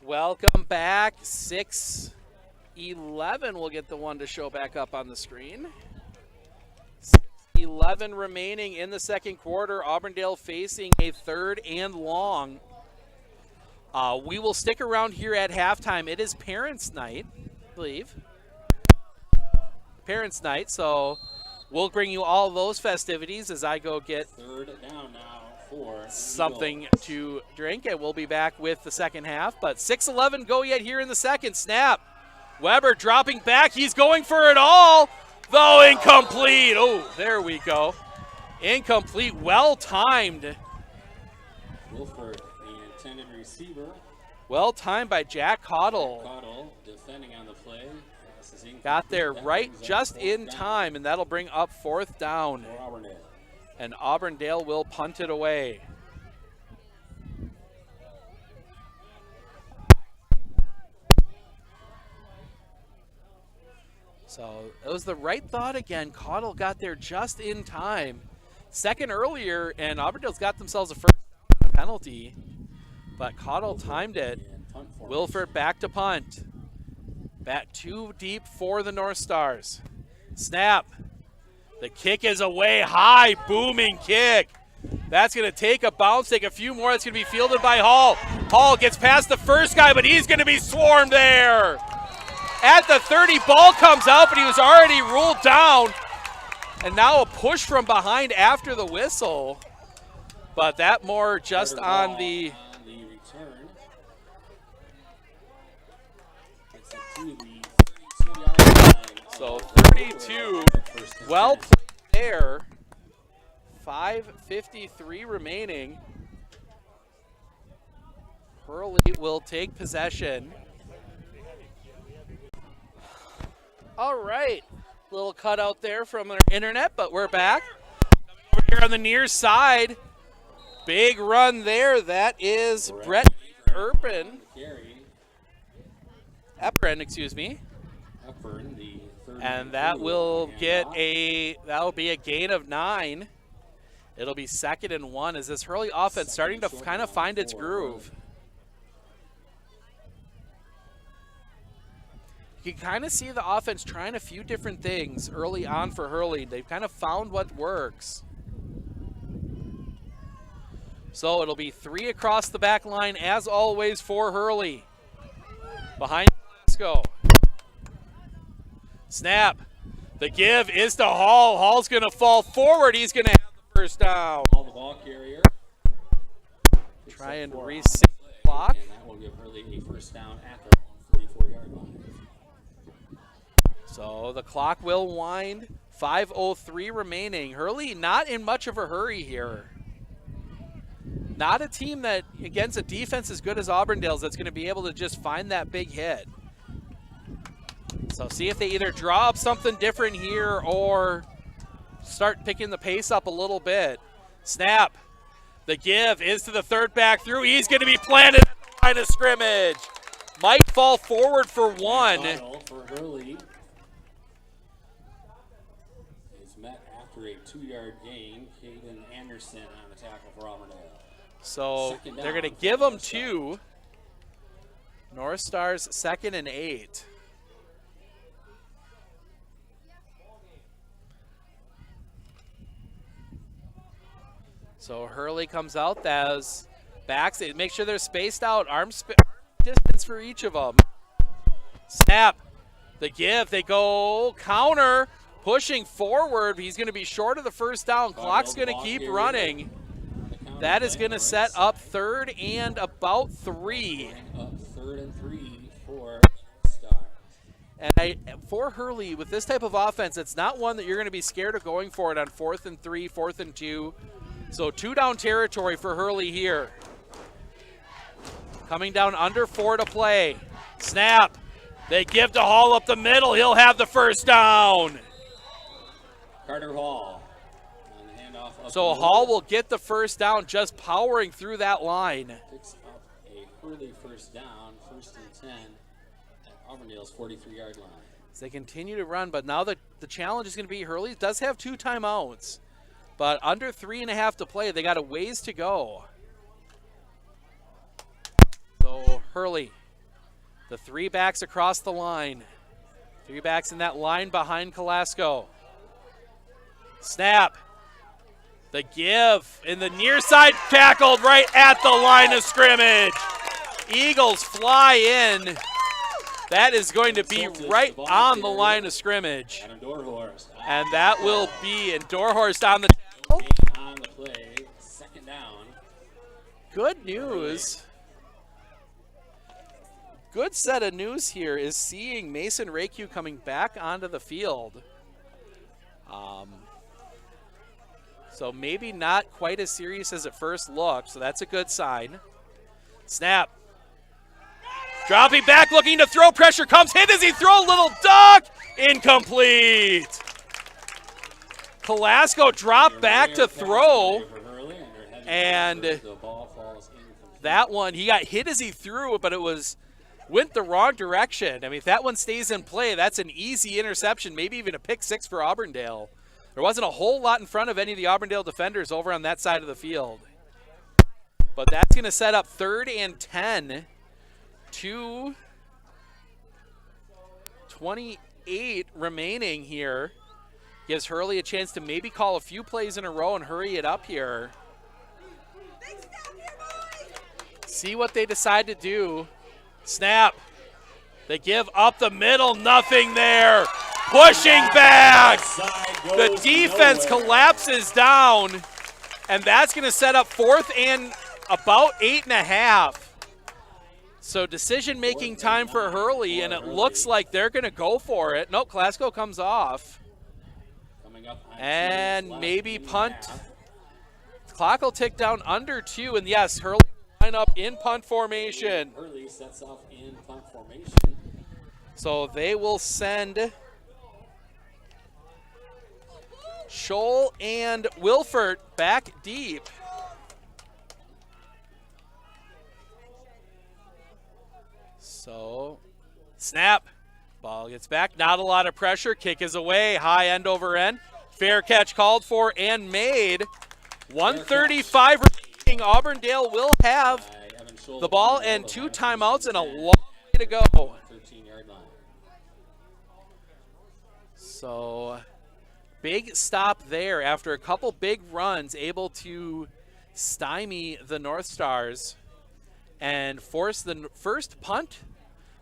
S2: Welcome back. 6:11 will get the one to show back up on the screen. 6:11 remaining in the second quarter. Auburndale facing a 3rd and long. We will stick around here at halftime. It is Parents' Night, I believe. Parents' Night, so we'll bring you all those festivities as I go get
S3: 3rd down now.
S2: Something to drink, and we'll be back with the second half. But 6:11 go yet here in the second. Snap. Weber dropping back. He's going for it all, though incomplete. Oh, there we go. Incomplete. Well timed.
S3: Wilford, the intended receiver.
S2: Well timed by Jack Cottle.
S3: Cottle defending on the play.
S2: Got there right just in time, and that'll bring up 4th down. And Auburndale will punt it away. So it was the right thought again. Cottle got there just in time. Second earlier, and Auburndale's got themselves a first down on a penalty. But Cottle timed it. Wilford back to punt. Back too deep for the North Stars. Snap. The kick is away high, booming kick. That's going to take a bounce, take a few more. That's going to be fielded by Hall. Hall gets past the first guy, but he's going to be swarmed there. At the 30, ball comes out, but he was already ruled down. And now a push from behind after the whistle. But that more just on the
S3: return.
S2: So 32, well played there. 5:53 remaining. Hurley will take possession. All right. Little cutout there from our internet, but we're back. Over here on the near side. Big run there. That is Brett Epern, excuse me. And that will that'll be a gain of 9. It'll be 2nd and 1 as this Hurley offense starting to kind of find its groove. You can kind of see the offense trying a few different things early on for Hurley. They've kind of found what works. So it'll be 3 across the back line as always for Hurley. Behind Glasgow. Snap. The give is to Hall. Hall's going to fall forward. He's going to have the first down.
S3: The ball carrier.
S2: Try and reset the clock.
S3: And that will give Hurley a first down at their 44-yard line.
S2: So the clock will wind. 5:03 remaining. Hurley not in much of a hurry here. Not a team that, against a defense as good as Auburndale's, that's going to be able to just find that big hit. So see if they either draw up something different here or start picking the pace up a little bit. Snap. The give is to the third back through. He's going to be planted at the line of scrimmage. Might fall forward for 1.
S3: For Hurley is met after a 2-yard gain. Caden Anderson on the tackle for Auburndale.
S2: So they're going to give them 2. North Stars 2nd and 8. So Hurley comes out as backs. They make sure they're spaced out. Arm distance for each of them. Snap. The give. They go counter. Pushing forward. He's going to be short of the first down. Clock's going to keep running. That is going to set up 3rd and about 3.
S3: 3rd and 3 for
S2: And for Hurley, with this type of offense, it's not one that you're going to be scared of going for it on 4th and 3, 4th and 2. So 2 down territory for Hurley here. Coming down under 4 to play. Snap. They give to Hall up the middle. He'll have the first down.
S3: Carter Hall. On the handoff
S2: So Hall will get the first down just powering through that line.
S3: Picks up a Hurley first down, 1st and 10 at Auburndale's 43-yard line.
S2: As they continue to run, but now the challenge is going to be Hurley does have 2 timeouts. But under 3.5 to play, they got a ways to go. So Hurley, the 3 backs across the line. 3 backs in that line behind Colasco. Snap. The give in the near side, tackled right at the line of scrimmage. Eagles fly in. That is going to be right on the line of scrimmage. And that will be, and Dorhorst on the
S3: on the play, 2nd down.
S2: Good news. Good set of news here is seeing Mason Rakew coming back onto the field. So maybe not quite as serious as it first looked, so that's a good sign. Snap. Dropping back, looking to throw. Pressure comes. Hit as he throw. Little duck. Incomplete. Colasco dropped back to throw. And that one, he got hit as he threw, but it went the wrong direction. I mean, if that one stays in play, that's an easy interception, maybe even a pick 6 for Auburndale. There wasn't a whole lot in front of any of the Auburndale defenders over on that side of the field. But that's going to set up 3rd and 10. 2:28 remaining here. Gives Hurley a chance to maybe call a few plays in a row and hurry it up here. See what they decide to do. Snap. They give up the middle. Nothing there. Pushing back. The defense collapses down. And that's going to set up 4th and about 8.5. So decision-making time for Hurley, and it looks like they're going to go for it. Nope, Colasco comes off. And maybe punt. Clock will tick down under 2, and yes, Hurley will line up in punt formation.
S3: Hurley sets off in punt formation.
S2: So they will send Scholl and Wilford back deep. So, snap. Ball gets back. Not a lot of pressure. Kick is away. High end over end. Fair catch called for and made. 1:35 remaining. Auburndale will have the ball and 2 timeouts and a long way to go.
S3: 13-yard line.
S2: So, big stop there after a couple big runs, able to stymie the North Stars and force the first punt.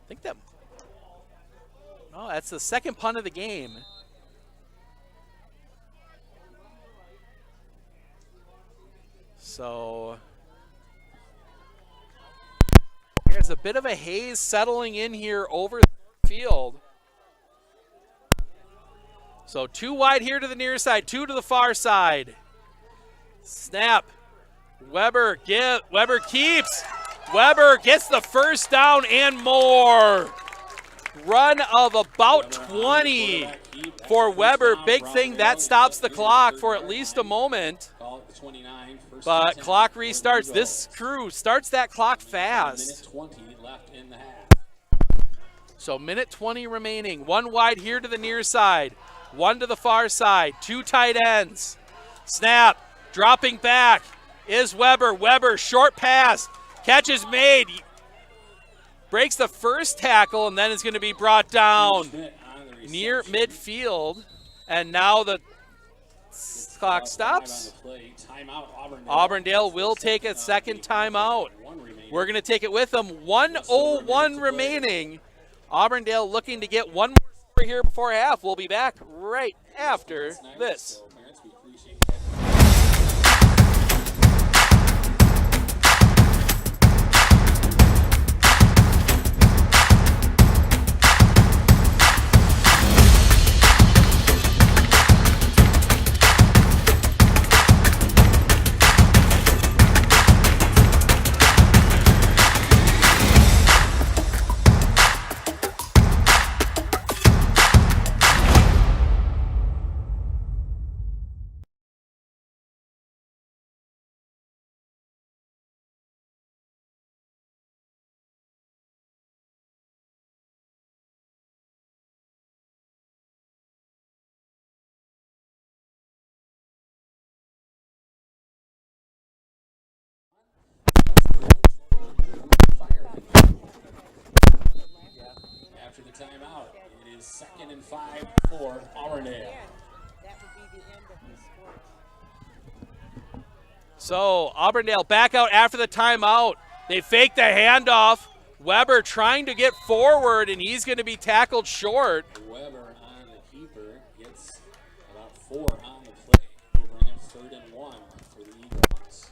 S2: I think that, oh, that's the second punt of the game. So, there's a bit of a haze settling in here over the field. So 2 wide here to the near side, 2 to the far side. Snap. Weber keeps. Weber gets the first down and more. Run of about 20 for Weber. Big thing, that stops the clock for at least a moment. But clock restarts. This crew starts that clock fast. So minute 20 remaining. 1 wide here to the near side. 1 to the far side. 2 tight ends. Snap. Dropping back is Weber. Weber, short pass. Catch is made. Breaks the first tackle and then is going to be brought down near midfield. And now the clock stops. Auburndale will take a second timeout. We're going to take it with them. 1:01 remaining. Auburndale looking to get one more score here before half. We'll be back right after this.
S3: After the timeout, it is 2nd and 5 for Auburndale.
S2: So Auburndale back out after the timeout. They fake the handoff. Weber trying to get forward, and he's going to be tackled short.
S3: Weber on the keeper gets about 4 on the play. They bring up 3rd and 1 for the Eagles.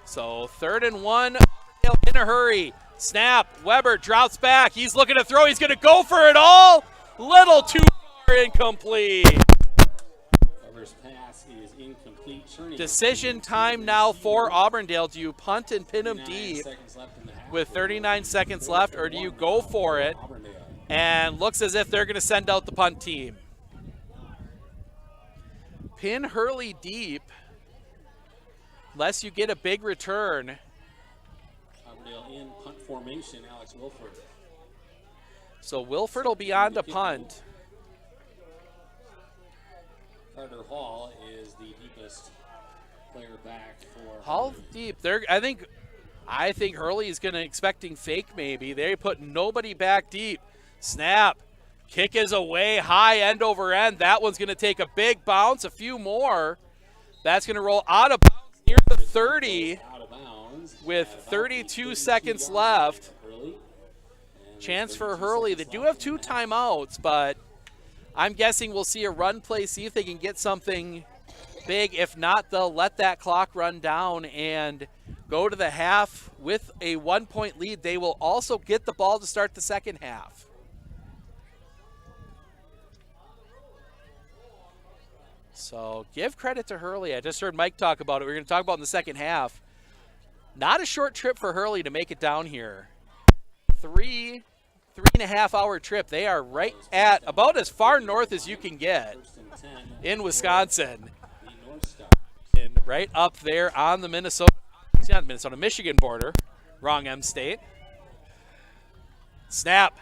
S2: So 3rd and 1, Auburndale in a hurry. Snap. Weber drops back. He's looking to throw. He's going to go for it all. Little too far, incomplete.
S3: Weber's pass is incomplete.
S2: Decision time now for Auburndale. Do you punt and pin him deep with 39 seconds left, or do you go for it? And looks as if they're going to send out the punt team. Pin Hurley deep, unless you get a big return.
S3: In punt formation, Alex Wilford.
S2: So Wilford will be on to punt.
S3: Carter Hall is the deepest player back for
S2: Hall deep. I think Hurley is going to expecting fake maybe. They put nobody back deep. Snap. Kick is away, high end over end. That one's going to take a big bounce, a few more. That's going to roll out of bounds near the 30. With 32 seconds left. Chance for Hurley. They do have 2 timeouts, but I'm guessing we'll see a run play, see if they can get something big. If not, they'll let that clock run down and go to the half with a 1-point lead. They will also get the ball to start the second half. So give credit to Hurley. I just heard Mike talk about it. We're going to talk about it in the second half. Not a short trip for Hurley to make it down here. 3.5 hour trip. They are right at about as far north as you can get in Wisconsin. And right up there on the Michigan border. Wrong M state. Snap.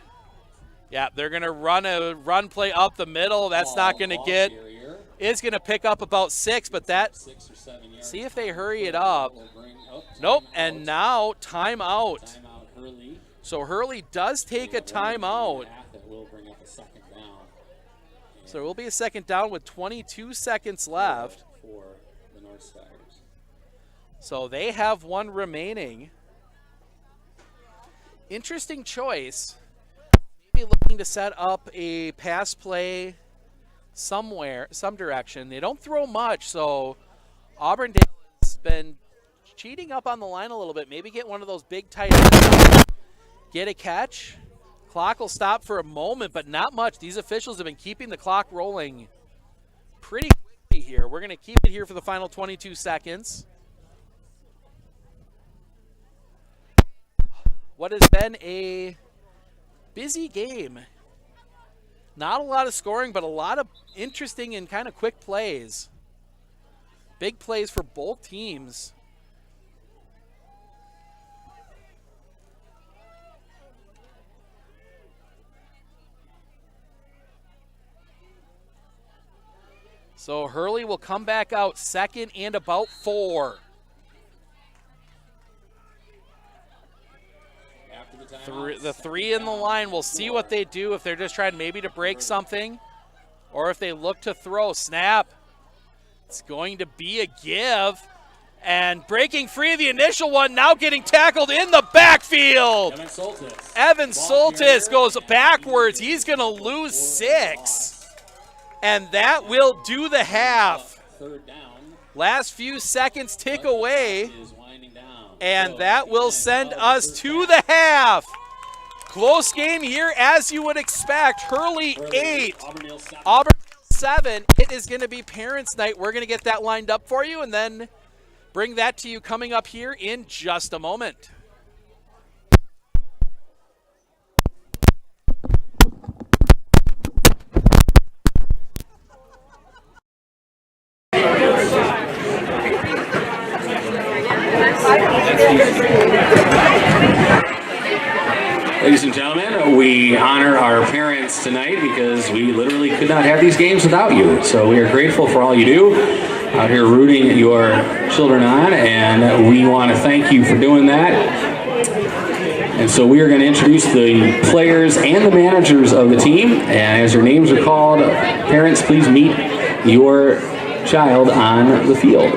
S2: Yeah, they're going to run a run play up the middle. That's not going to get. It's going to pick up about 6, but that. See if they hurry it up. Nope, and now timeout. So Hurley does take a timeout. So there will be a second down with 22 seconds left. So they have one remaining. Interesting choice. Maybe looking to set up a pass play somewhere, some direction. They don't throw much, so Auburndale has been cheating up on the line a little bit. Maybe get one of those big tight ends. Get a catch. Clock will stop for a moment, but not much. These officials have been keeping the clock rolling pretty quickly here. We're going to keep it here for the final 22 seconds. What has been a busy game. Not a lot of scoring, but a lot of interesting and kind of quick plays. Big plays for both teams. So Hurley will come back out second and about 4. The 3 in the line, we'll see what they do, if they're just trying maybe to break something or if they look to throw. Snap. It's going to be a give. And breaking free of the initial one, now getting tackled in the backfield. Evan Soltis goes backwards. He's going to lose 6. And that will do the half. Last few seconds tick away. And that will send us to the half. Close game here, as you would expect. Hurley 8, Auburndale 7. It is going to be Parents' Night. We're going to get that lined up for you and then bring that to you coming up here in just a moment.
S3: Ladies and gentlemen, we honor our parents tonight because we literally could not have these games without you. So we are grateful for all you do out here rooting your children on, and we want to thank you for doing that. And so we are going to introduce the players and the managers of the team. And as your names are called, parents, please meet your child on the field.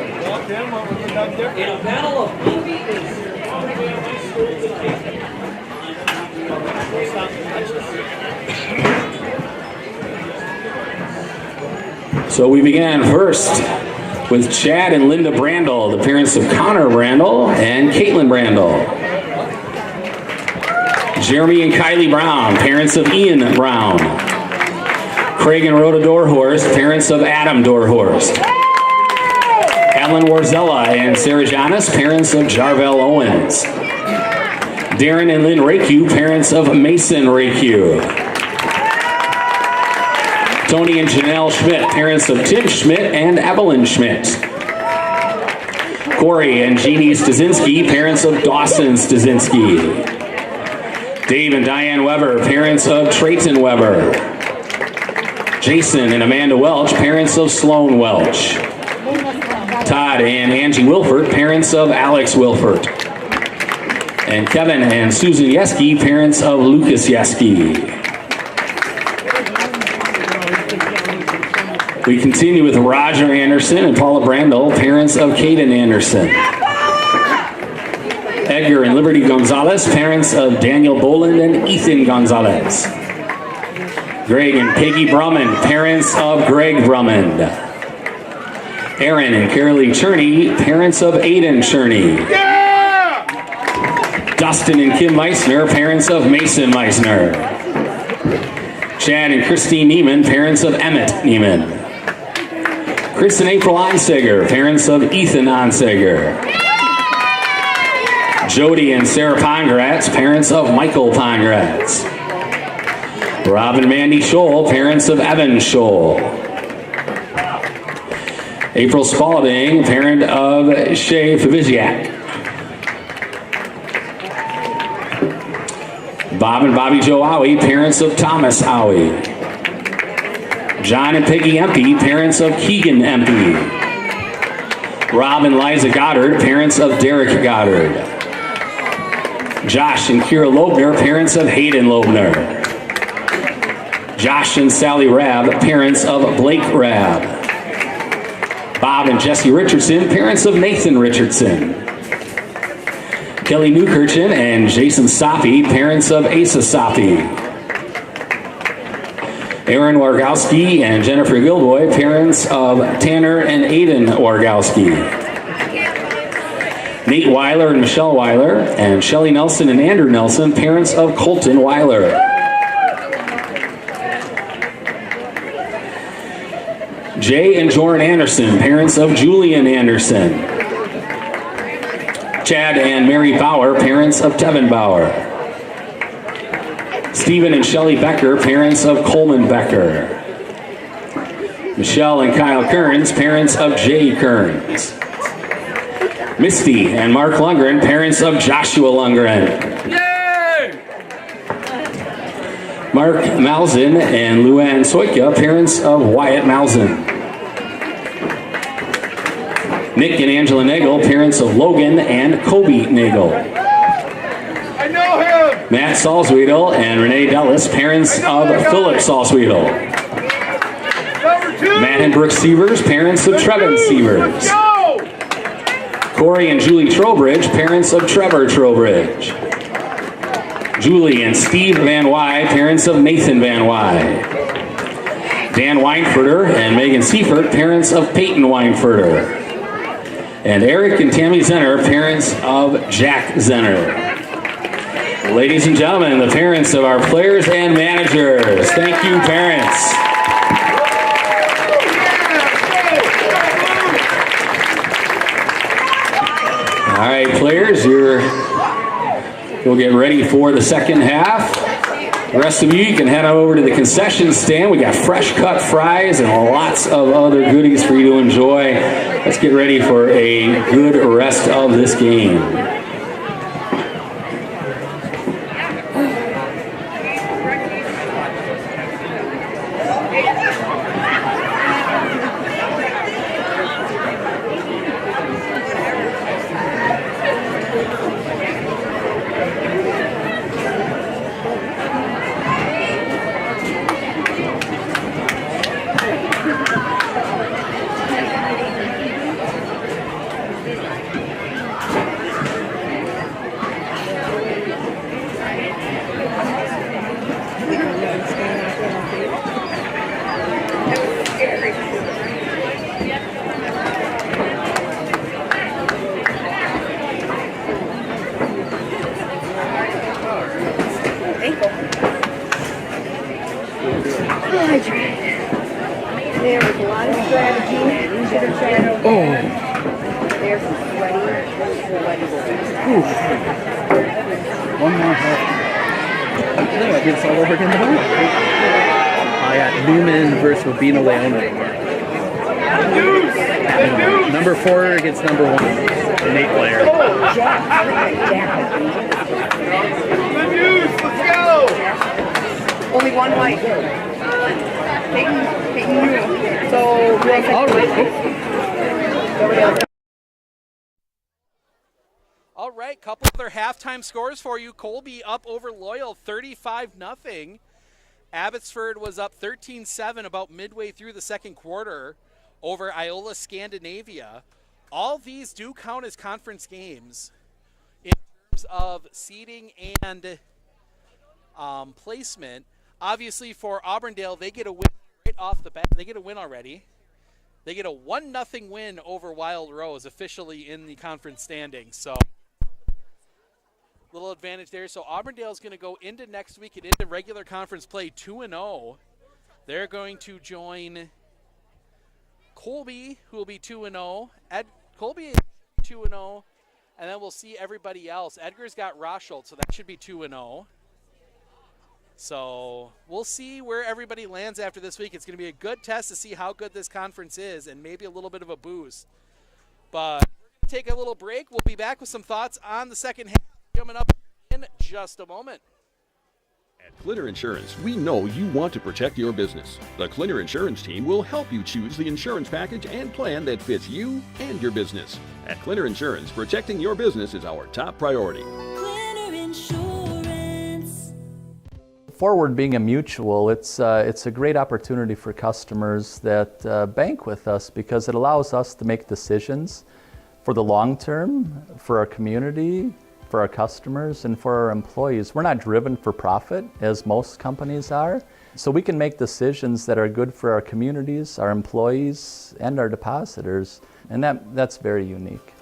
S3: So we began first with Chad and Linda Brandel, the parents of Connor Brandel and Caitlin Brandel. Jeremy and Kylie Brown, parents of Ian Brown. Craig and Rhoda Dorhorst, parents of Adam Dorhorst. Alan Warzella and Sarah Janis, parents of Jarvel Owens. Darren and Lynn Rakew, parents of Mason Rakew. Tony and Janelle Schmidt, parents of Tim Schmidt and Evelyn Schmidt. Corey and Jeannie Stasinski, parents of Dawson Stasinski. Dave and Diane Weber, parents of Trayton Weber. Jason and Amanda Welch, parents of Sloan Welch. Todd and Angie Wilford, parents of Alex Wilford. And Kevin and Susan Yeski, parents of Lucas Yeski. We continue with Roger Anderson and Paula Brandel, parents of Caden Anderson. Edgar and Liberty Gonzalez, parents of Daniel Boland and Ethan Gonzalez. Greg and Peggy Brummond, parents of Greg Brummond. Aaron and Carolee Cherney, parents of Aiden Cherney. Dustin and Kim Meissner, parents of Mason Meissner. Chad and Christine Neiman, parents of Emmett Neiman. Chris and April Onsager, parents of Ethan Onsager. Jody and Sarah Pongratz, parents of Michael Pongratz. Rob and Mandy Scholl, parents of Evan Scholl. April Spalding, parent of Shay Fabiziak. Bob and Bobby Joe Owie, parents of Thomas Owie. John and Peggy Empey, parents of Keegan Empey. Rob and Liza Goddard, parents of Derek Goddard. Josh and Kira Loebner, parents of Hayden Loebner. Josh and Sally Rabb, parents of Blake Rabb. Bob and Jesse Richardson, parents of Nathan Richardson. Kelly Newkirchen and Jason Soppy, parents of Asa Soppy. Aaron Wargowski and Jennifer Gilboy, parents of Tanner and Aiden Wargowski. Nate Weiler and Michelle Weiler, and Shelly Nelson and Andrew Nelson, parents of Colton Weiler. Jay and Jordan Anderson, parents of Julian Anderson. Chad and Mary Bauer, parents of Tevin Bauer. Stephen and Shelley Becker, parents of Coleman Becker. Michelle and Kyle Kearns, parents of Jay Kearns. Misty and Mark Lundgren, parents of Joshua Lundgren. Yay! Mark Malzin and Luann Soika, parents of Wyatt Malzin. Nick and Angela Nagel, parents of Logan and Kobe Nagel. I know him! Matt Salzwedel and Renee Dellis, parents of Philip Salzwedel. Matt and Brooke Sievers, parents of Trevin Sievers. Corey and Julie Trowbridge, parents of Trevor Trowbridge. Julie and Steve Van Wy, parents of Nathan Van Wy. Dan Weinfurter and Megan Seifert, parents of Peyton Weinfurter. And Eric and Tammy Zenner, parents of Jack Zenner. Ladies and gentlemen, the parents of our players and managers. Thank you, parents. All right, players, you'll get ready for the second half. The rest of you can head on over to the concession stand. We got fresh cut fries and lots of other goodies for you to enjoy. Let's get ready for a good rest of this game.
S9: There was a lot of strategy. You should have tried over there. There's some sweaty.
S1: One more half. I did this all over again tomorrow. I got Newman versus Rubino Leona tomorrow. Number 4 against number 1. An 8 player.
S9: Good news. Let's go. Only one white. Peyton New. So,
S1: all right.
S2: All right, couple other halftime scores for you. Colby up over Loyal 35-0. Abbotsford was up 13-7 about midway through the second quarter over Iola Scandinavia. All these do count as conference games in terms of seeding and placement. Obviously, for Auburndale, they get a win right off the bat. They get a win already. They get a 1-0 win over Wild Rose, officially in the conference standings. So, little advantage there. So, Auburndale is going to go into next week and into regular conference play 2-0. They're going to join Colby, who will be 2-0. Colby is 2-0. and then we'll see everybody else. Edgar's got Rosholt, so that should be 2-0. So we'll see where everybody lands after this week. It's going to be a good test to see how good this conference is and maybe a little bit of a boost. But we're going to take a little break. We'll be back with some thoughts on the second half coming up in just a moment.
S10: At Clinner Insurance, we know you want to protect your business. The Clinner Insurance team will help you choose the insurance package and plan that fits you and your business. At Clinner Insurance, protecting your business is our top priority.
S11: Clinner Insurance.
S12: Forward being a mutual, it's a great opportunity for customers that bank with us because it allows us to make decisions for the long term, for our community, for our customers, and for our employees. We're not driven for profit as most companies are, so we can make decisions that are good for our communities, our employees, and our depositors, and that's very unique.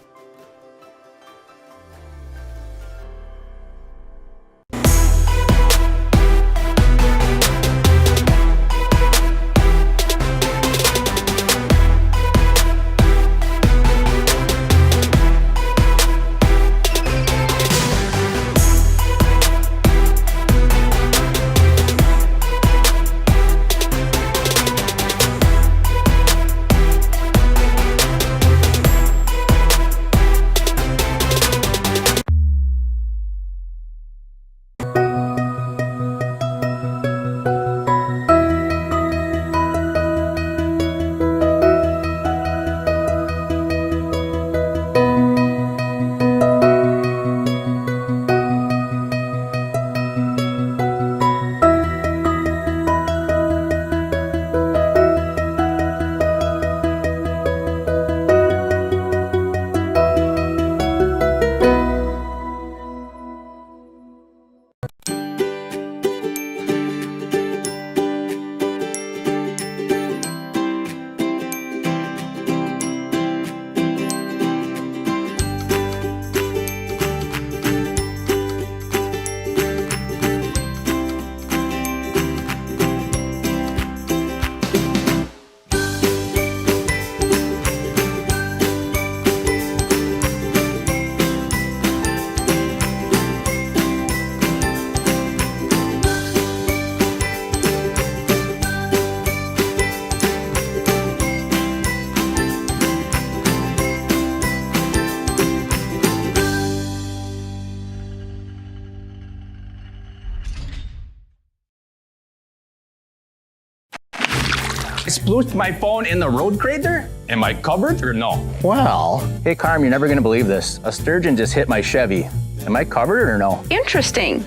S13: Splooshed my phone in the road crater? Am I covered or no?
S14: Well, hey Carm, you're never gonna believe this. A sturgeon just hit my Chevy. Am I covered or no?
S15: Interesting.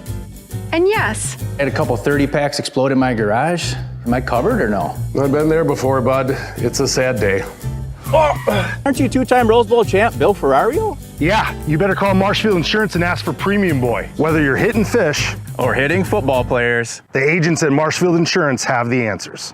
S15: And yes.
S14: I had a couple 30 packs explode in my garage. Am I covered or no?
S16: I've been there before, bud. It's a sad day.
S14: Oh, aren't you two-time Rose Bowl champ Bill Ferrario?
S16: Yeah, you better call Marshfield Insurance and ask for Premium Boy. Whether you're hitting fish
S14: or hitting football players,
S16: the agents at Marshfield Insurance have the answers.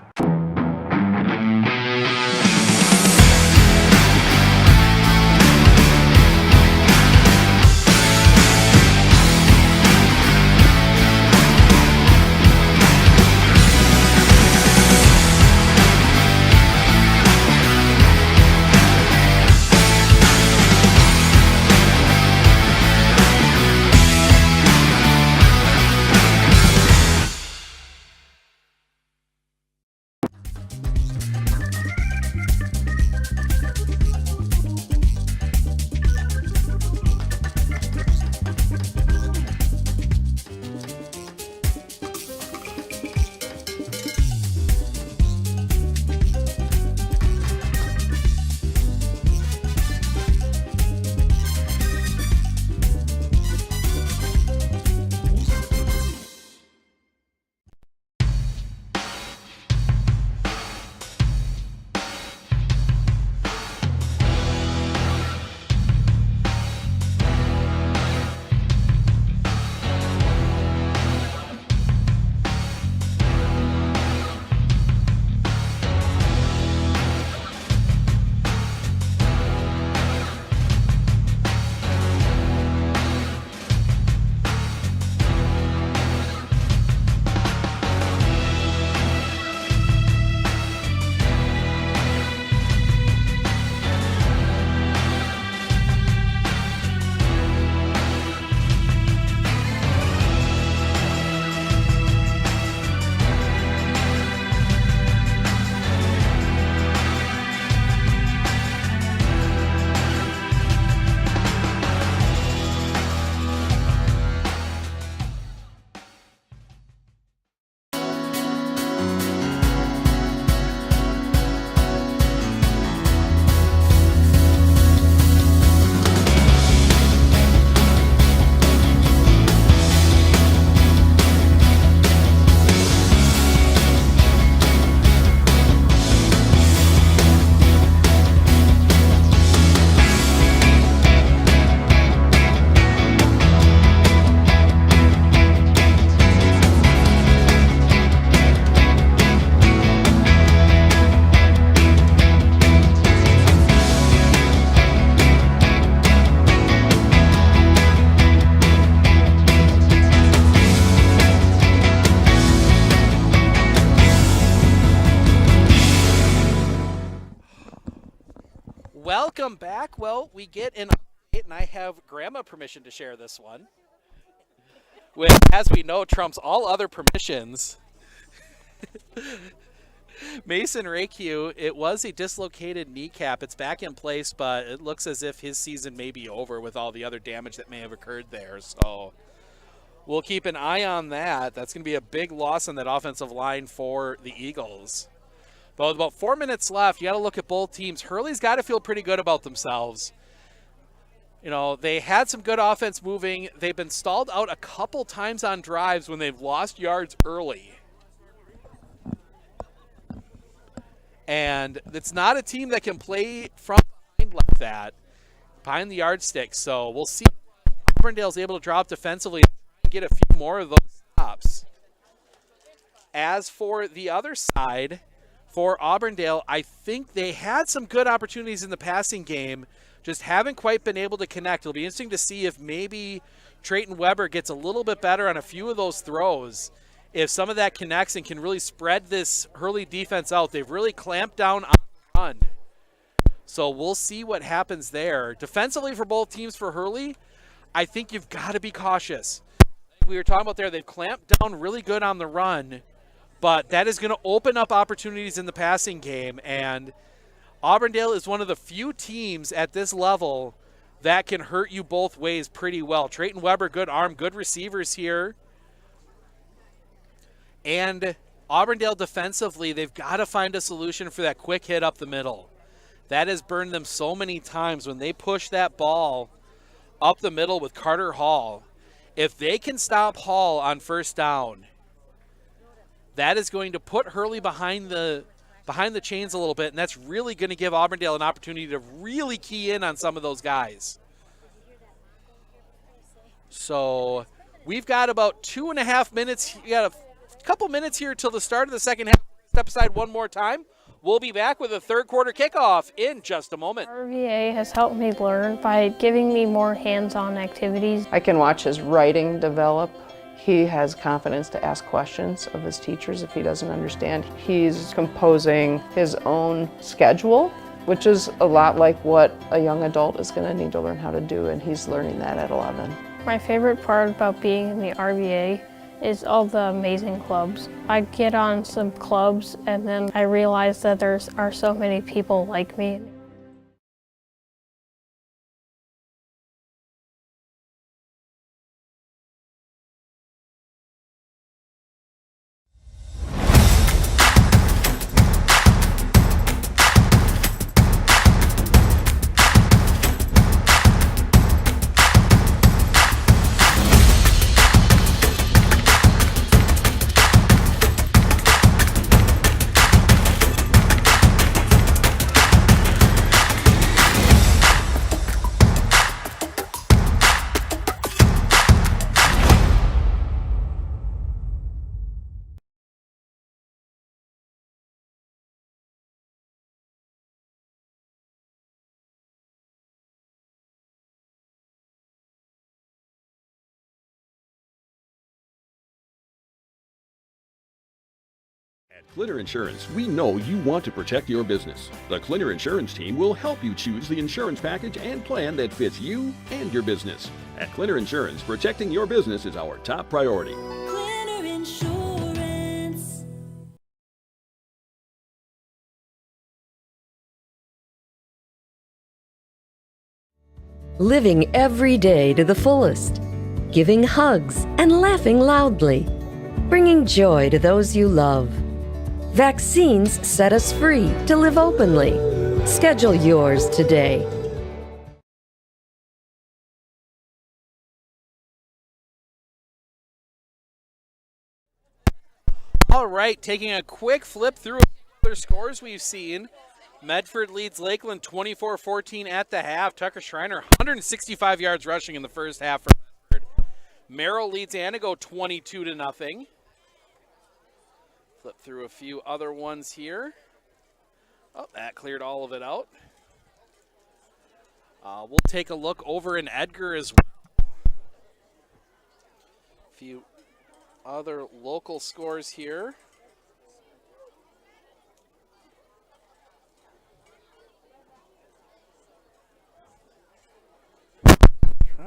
S2: welcome back. Well, we get an update, and I have Grandma permission to share this one, which, as we know, trumps all other permissions. Mason Rakeu, it was a dislocated kneecap. It's back in place, but it looks as if his season may be over with all the other damage that may have occurred there. So we'll keep an eye on that. That's going to be a big loss on that offensive line for the Eagles. But with about 4 minutes left, you got to look at both teams. Hurley's got to feel pretty good about themselves. You know, they had some good offense moving. They've been stalled out a couple times on drives when they've lost yards early. And it's not a team that can play from behind like that, behind the yardstick. So we'll see if Auburndale's able to drop defensively and get a few more of those stops. As for the other side, for Auburndale, I think they had some good opportunities in the passing game, just haven't quite been able to connect. It'll be interesting to see if maybe Trayton Weber gets a little bit better on a few of those throws. If some of that connects and can really spread this Hurley defense out. They've really clamped down on the run. So we'll see what happens there. Defensively for both teams for Hurley, I think you've got to be cautious. We were talking about there, they've clamped down really good on the run, but that is going to open up opportunities in the passing game. And Auburndale is one of the few teams at this level that can hurt you both ways pretty well. Trayton Weber, good arm, good receivers here. And Auburndale defensively, they've got to find a solution for that quick hit up the middle. That has burned them so many times when they push that ball up the middle with Carter Hall. If they can stop Hall on first down, that is going to put Hurley behind the chains a little bit, and that's really going to give Auburndale an opportunity to really key in on some of those guys. So we've got about 2.5 minutes. We got a couple minutes here till the start of the second half. Step aside one more time. We'll be back with a third quarter kickoff in just a moment.
S17: RVA has helped me learn by giving me more hands-on activities.
S18: I can watch his writing develop. He has confidence to ask questions of his teachers if he doesn't understand. He's composing his own schedule, which is a lot like what a young adult is going to need to learn how to do, and he's learning that at 11.
S17: My favorite part about being in the RVA is all the amazing clubs. I get on some clubs and then I realize that there are so many people like me.
S10: At Clitter Insurance, we know you want to protect your business. The Clitter Insurance team will help you choose the insurance package and plan that fits you and your business. At Clitter Insurance, protecting your business is our top priority.
S11: Clitter Insurance.
S19: Living every day to the fullest. Giving hugs and laughing loudly. Bringing joy to those you love. Vaccines set us free to live openly. Schedule yours today.
S2: All right, taking a quick flip through other scores we've seen. Medford leads Lakeland 24-14 at the half. Tucker Schreiner, 165 yards rushing in the first half for Medford. Merrill leads Anago 22-0. Flip through a few other ones here. Oh, that cleared all of it out. We'll take a look over in Edgar as well. A few other local scores here.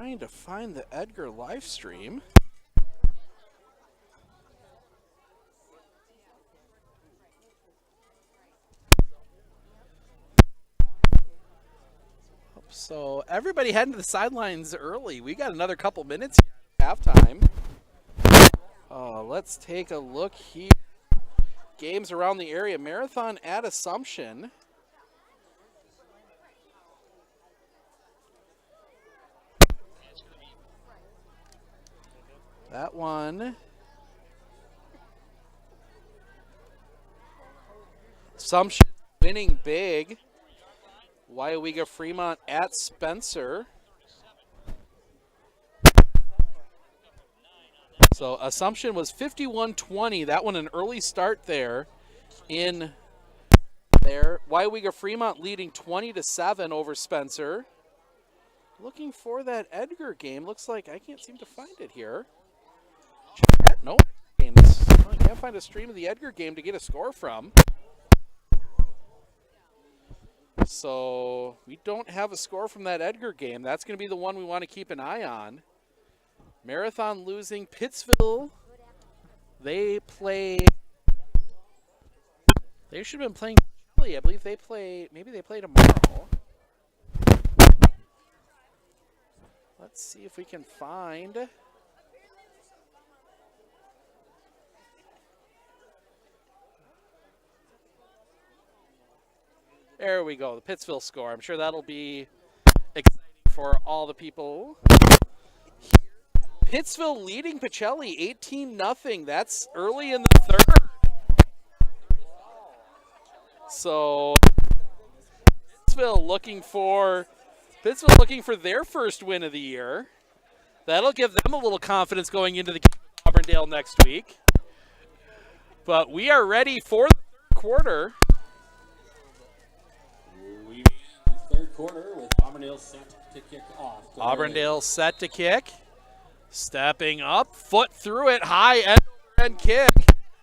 S2: Trying to find the Edgar live stream. So everybody heading to the sidelines early. We got another couple minutes here at halftime. Let's take a look here. Games around the area. Marathon at Assumption. That one. Assumption winning big. Wyowega Fremont at Spencer. So Assumption was 51-20. That one an early start there in there. Wyowega Fremont leading 20-7 over Spencer. Looking for that Edgar game. Looks like I can't seem to find it here. No games. I can't find a stream of the Edgar game to get a score from. So we don't have a score from that Edgar game. That's going to be the one we want to keep an eye on. Marathon losing. Pittsville, they should have been playing Hurley. I believe they play, maybe they play tomorrow. Let's see if we can find. There we go, the Pittsville score. I'm sure that'll be exciting for all the people. Pittsville leading Pacelli 18-0. That's early in the third. So Pittsville looking for their first win of the year. That'll give them a little confidence going into the game with Auburndale next week. But we are ready for the third quarter.
S3: We begin the third quarter with Auburndale set to kick off.
S2: Auburndale set to kick. Stepping up, foot through it, high end kick.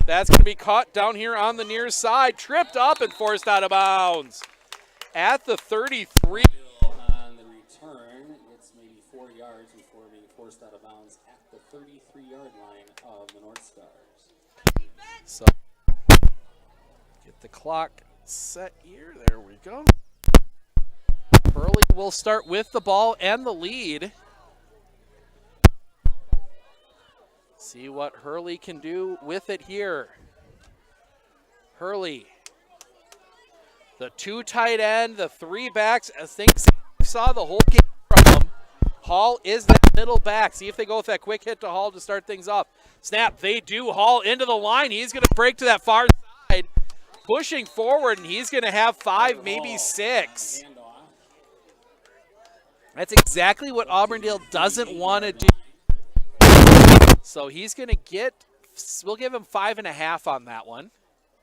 S2: That's going to be caught down here on the near side. Tripped up and forced out of bounds. At the 33.
S3: On the return, it's maybe 4 yards before being forced out of bounds at the 33-yard line of the North Stars.
S2: So, get the clock set here. There we go. Hurley will start with the ball and the lead. See what Hurley can do with it here. Hurley. The two tight end, the three backs. I think we saw the whole game from them. Hall is that middle back. See if they go with that quick hit to Hall to start things off. Snap, they do. Hall into the line. He's going to break to that far side. Pushing forward, and he's going to have 5, maybe 6. That's exactly what Auburndale doesn't want to do. So he's going to get, we'll give him 5.5 on that one.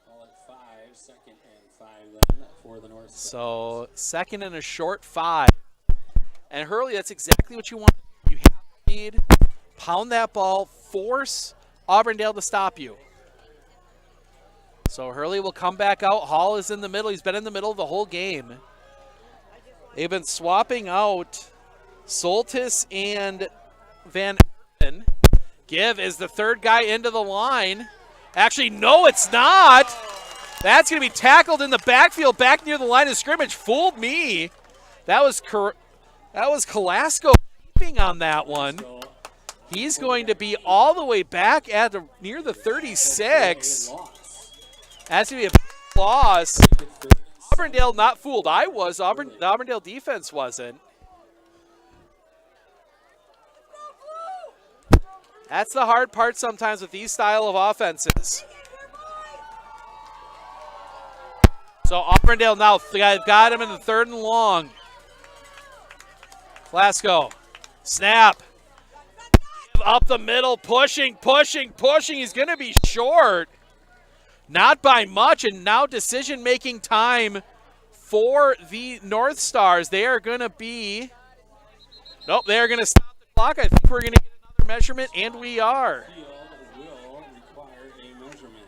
S3: Call it 5, second and 5 then for the North Stars.
S2: So second and a short 5. And Hurley, that's exactly what you want. You have to lead, pound that ball, force Auburndale to stop you. So Hurley will come back out. Hall is in the middle. He's been in the middle the whole game. They've been swapping out Soltis and Van Erpen. Give is the third guy into the line. Actually, no, it's not. That's going to be tackled in the backfield, back near the line of scrimmage. Fooled me. That was Colasco keeping on that one. He's going to be all the way back at near the 36. That's going to be a loss. Auburndale not fooled. I was. The Auburndale defense wasn't. That's the hard part sometimes with these style of offenses. So Auburndale now got him in the 3rd and long. Glasgow, snap. Up the middle, pushing. He's going to be short. Not by much, and now decision-making time for the North Stars. They are going to be, nope, they are going to stop the clock. I think we're going to get another measurement, and we are.
S3: Will require a measurement.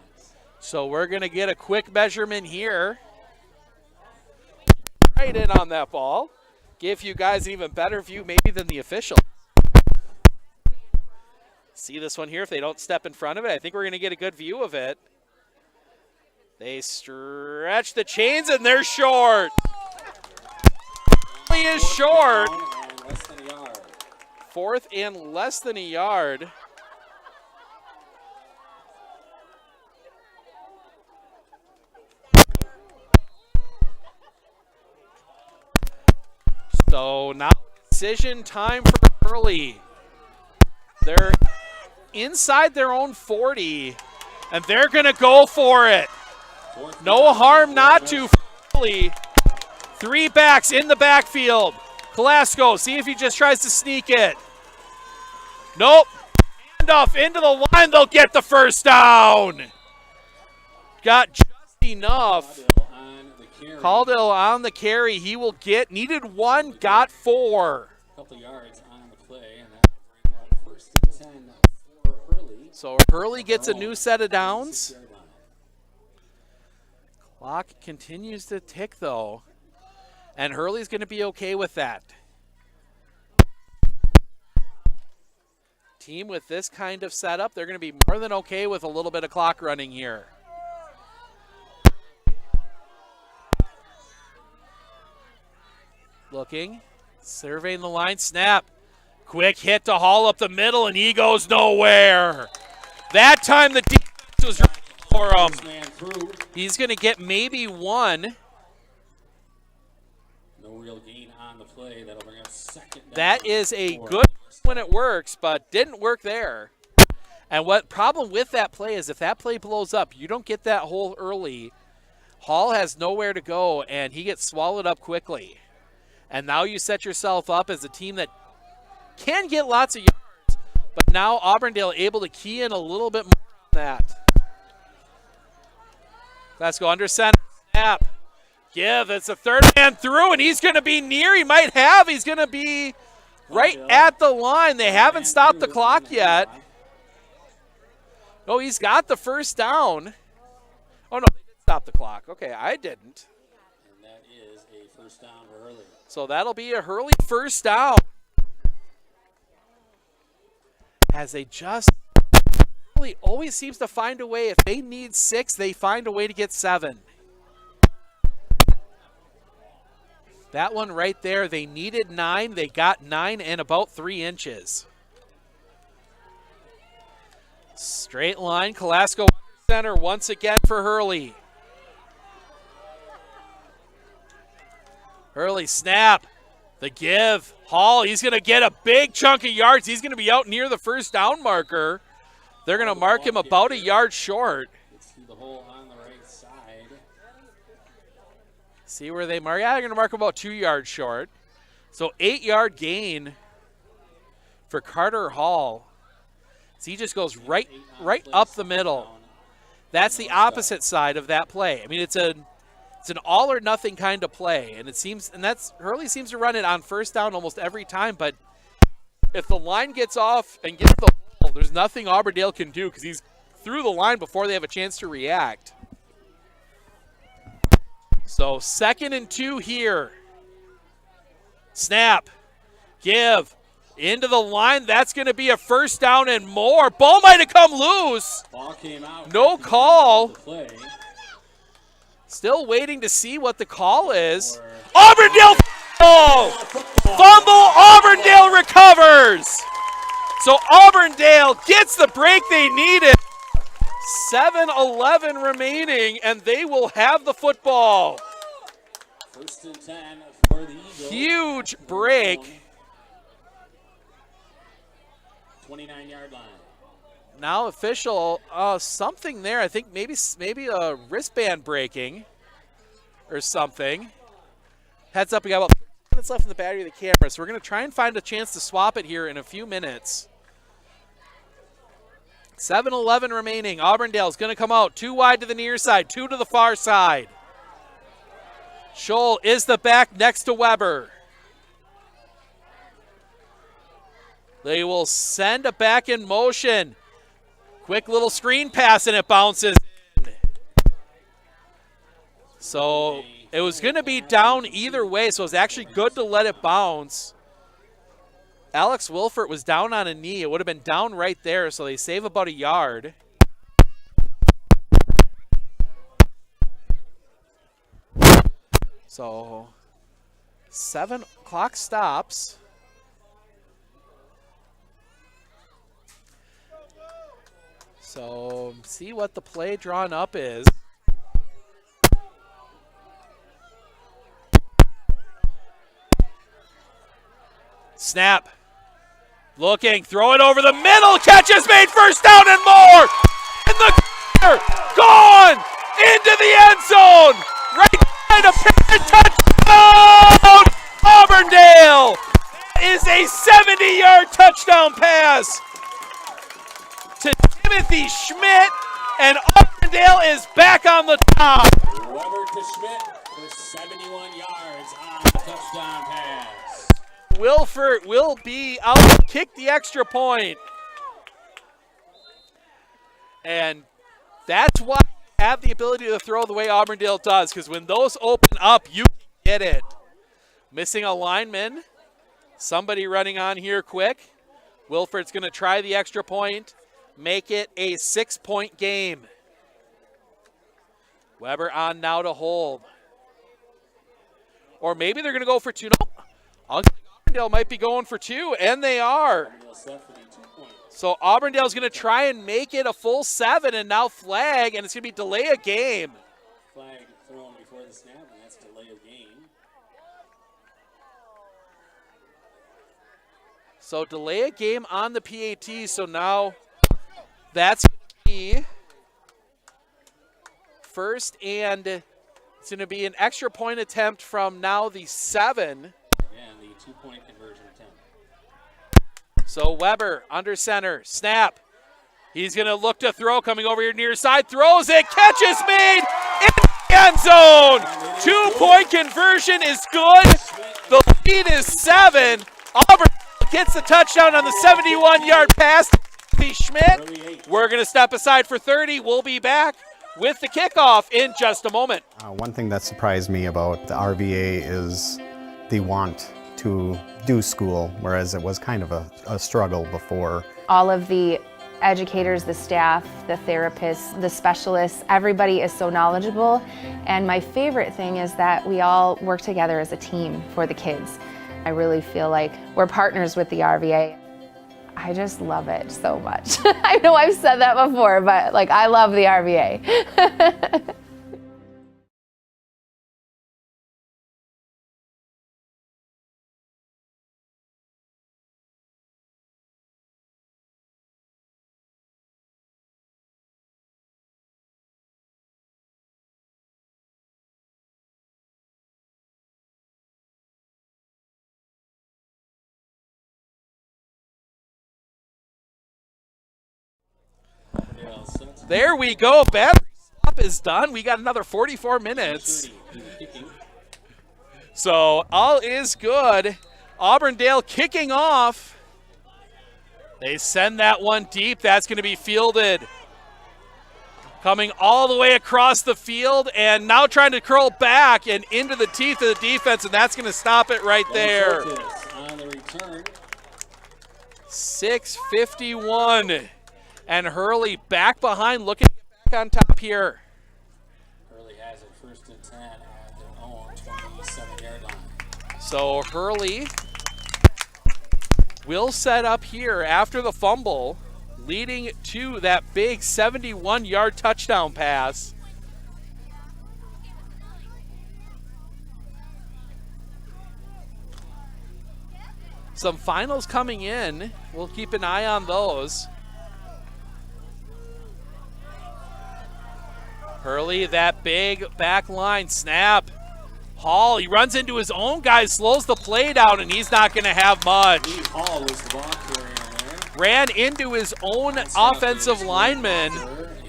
S2: So we're going to get a quick measurement here. Right in on that ball. Give you guys an even better view maybe than the officials. See this one here if they don't step in front of it. I think we're going to get a good view of it. They stretch the chains and they're short. He is short. Fourth and less than a yard. So now decision time for Hurley. They're inside their own 40, and they're going to go for it. No harm not to for Hurley. 3 backs in the backfield. Velasco, see if he just tries to sneak it. Nope. Handoff into the line. They'll get the first down. Got just enough. Caldwell on the carry. He will get, needed 1, got 4.
S3: Couple yards on the play, and that will bring up first and 10 for Hurley.
S2: So Hurley gets a new set of downs. Clock continues to tick, though. And Hurley's going to be okay with that. Team with this kind of setup, they're going to be more than okay with a little bit of clock running here. Looking, surveying the line, snap. Quick hit to haul up the middle, and he goes nowhere. That time the defense was right for him. He's going to get maybe 1.
S3: No real gain on the play. That'll bring up second down.
S2: That is a good when it works, but didn't work there. And what problem with that play is if that play blows up, you don't get that hole early. Hall has nowhere to go, and he gets swallowed up quickly. And now you set yourself up as a team that can get lots of yards, but now Auburndale able to key in a little bit more on that. Let's go under center, snap. Give, it's a third man through, and he's going to be near. He might have. He's going to be right at the line. They haven't stopped the clock yet. Oh, he's got the first down. Oh, no, they did stop the clock. Okay, I didn't.
S3: And that is a first down for Hurley.
S2: So that'll be a Hurley first down. As they just really always seems to find a way. If they need 6, they find a way to get 7. That one right there, they needed 9. They got 9 and about 3 inches. Straight line, Colasco center once again for Hurley. Hurley snap, the give. Hall, he's going to get a big chunk of yards. He's going to be out near the first down marker. They're going to mark him about a yard short.
S3: See the hole on the right side.
S2: See where they mark? Yeah, they're going to mark him about 2 yards short. So 8-yard gain for Carter Hall. So he just goes right up the middle. That's the opposite side of that play. I mean, it's an all or nothing kind of play, and it seems, and that's Hurley seems to run it on first down almost every time. But if the line gets off and gets the ball, there's nothing Auburndale can do because he's through the line before they have a chance to react. So 2nd and 2 here. Snap, give. Into the line, that's going to be a first down and more. Ball might have come loose.
S3: Ball came out.
S2: No call. Still waiting to see what the call is. Auburndale fumble. Auburndale recovers. So Auburndale gets the break they needed. 7:11 remaining, and they will have the football.
S3: First and 10 for the Eagles.
S2: Huge break.
S3: 29-yard line.
S2: Now official, something there. I think maybe a wristband breaking or something. Heads up, we got about 3 minutes left in the battery of the camera, so we're going to try and find a chance to swap it here in a few minutes. 7:11 remaining. Auburndale's going to come out 2 wide to the near side, 2 to the far side. Scholl is the back next to Weber. They will send it back in motion. Quick little screen pass, and it bounces in. So it was going to be down either way, so it was actually good to let it bounce. Alex Wilfert was down on a knee. It would have been down right there, so they save about a yard. So 7 o'clock stops. So see what the play drawn up is. Snap. Looking, throw it over the middle. Catch is made, first down and more. In the corner, gone into the end zone. Right side of Pitt, touchdown, Auburndale. That is a 70-yard touchdown pass to Timothy Schmidt, and Auburndale is back on the top.
S3: Weber to Schmidt for 71 yards on the touchdown pass.
S2: Wilfert will be out to kick the extra point. And that's why you have the ability to throw the way Auburndale does, because when those open up, you get it. Missing a lineman. Somebody running on here quick. Wilfert's going to try the extra point, make it a 6-point game. Weber on now to hold. Or maybe they're going to go for 2. Nope. Auburndale might be going for 2, and they are. So Auburndale's going to try and make it a full 7, and now flag, and it's going to be delay a game.
S3: Flag thrown before the snap, and that's delay of game.
S2: So delay a game on the PAT, so now that's going to be first, and it's going to be an extra point attempt from now the 7.
S3: And the 2-point conversion attempt.
S2: So Weber under center, snap. He's going to look to throw, coming over here near side, throws it, catch is made in the end zone. 2-point conversion is good. The lead is 7. Auburn gets the touchdown on the 71-yard pass to Schmidt. We're going to step aside for 30. We'll be back with the kickoff in just a moment.
S20: One thing that surprised me about the RVA is the want to do school, whereas it was kind of a struggle before.
S21: All of the educators, the staff, the therapists, the specialists, everybody is so knowledgeable. And my favorite thing is that we all work together as a team for the kids. I really feel like we're partners with the RVA. I just love it so much. I know I've said that before, but like I love the RVA.
S2: There we go. Battery swap is done. We got another 44 minutes. So all is good. Auburndale kicking off. They send that one deep. That's going to be fielded. Coming all the way across the field and now trying to curl back and into the teeth of the defense, and that's going to stop it right there.
S3: On the return.
S2: 6:51. And Hurley back behind, looking to get back on top here.
S3: Hurley has it 1st and 10 at their own 27-yard line.
S2: So Hurley will set up here after the fumble, leading to that big 71-yard touchdown pass. Some finals coming in. We'll keep an eye on those. Hurley, that big back line snap. Hall, he runs into his own guy, slows the play down, and he's not going to have much.
S3: Hall was the ball carrier there.
S2: Ran into his own offensive lineman,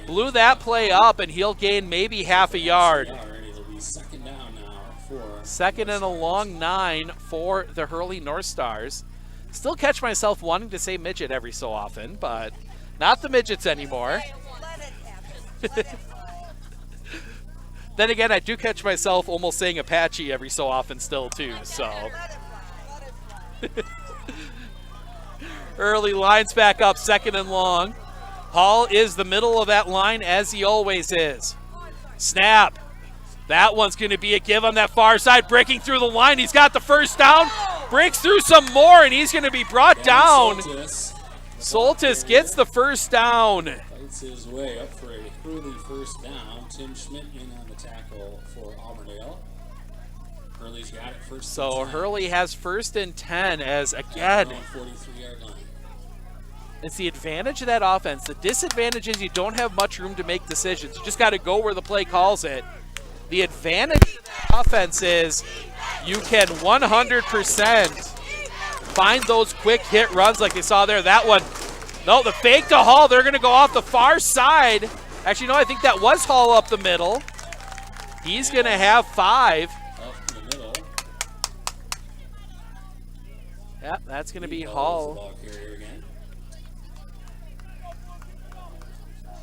S2: blew that play up, and he'll gain maybe half a yard.
S3: It'll be second down now for
S2: 2nd and a long 9 for the Hurley North Stars. Still catch myself wanting to say midget every so often, but not the midgets anymore. Then again, I do catch myself almost saying Apache every so often still too, so. Hurley lines back up, 2nd and long. Hall is the middle of that line, as he always is. Snap. That one's going to be a give on that far side, breaking through the line. He's got the first down, breaks through some more, and he's going to be brought down. Soltis gets the first down.
S3: Fights his way up for a Hurley first down. Tim Schmidt in on the tackle for Auburndale. Hurley's got it first.
S2: So Hurley has 1st and 10 as, again,
S3: 43-yard line.
S2: it's the advantage of that offense. The disadvantage is you don't have much room to make decisions. You just got to go where the play calls it. The advantage of the offense is you can 100% find those quick hit runs like they saw there. That one, no, the fake to Hall. They're going to go off the far side. Actually, no, I think that was Hall up the middle. He's going to have 5.
S3: Up the middle.
S2: Yep, that's going to be Hall.
S3: Ball carrier again.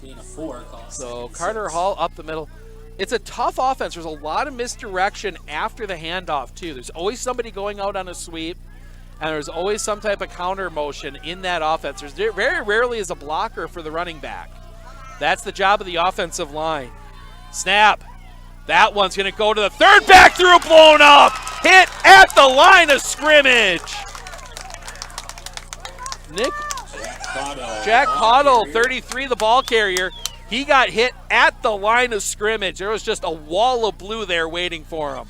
S3: Being a 4.
S2: So Carter Hall up the middle. It's a tough offense. There's a lot of misdirection after the handoff, too. There's always somebody going out on a sweep, and there's always some type of counter motion in that offense. There's very rarely is a blocker for the running back. That's the job of the offensive line. Snap. That one's going to go to the third, back through, blown up. Hit at the line of scrimmage. Jack Cottle, 33, the ball carrier. He got hit at the line of scrimmage. There was just a wall of blue there waiting for him.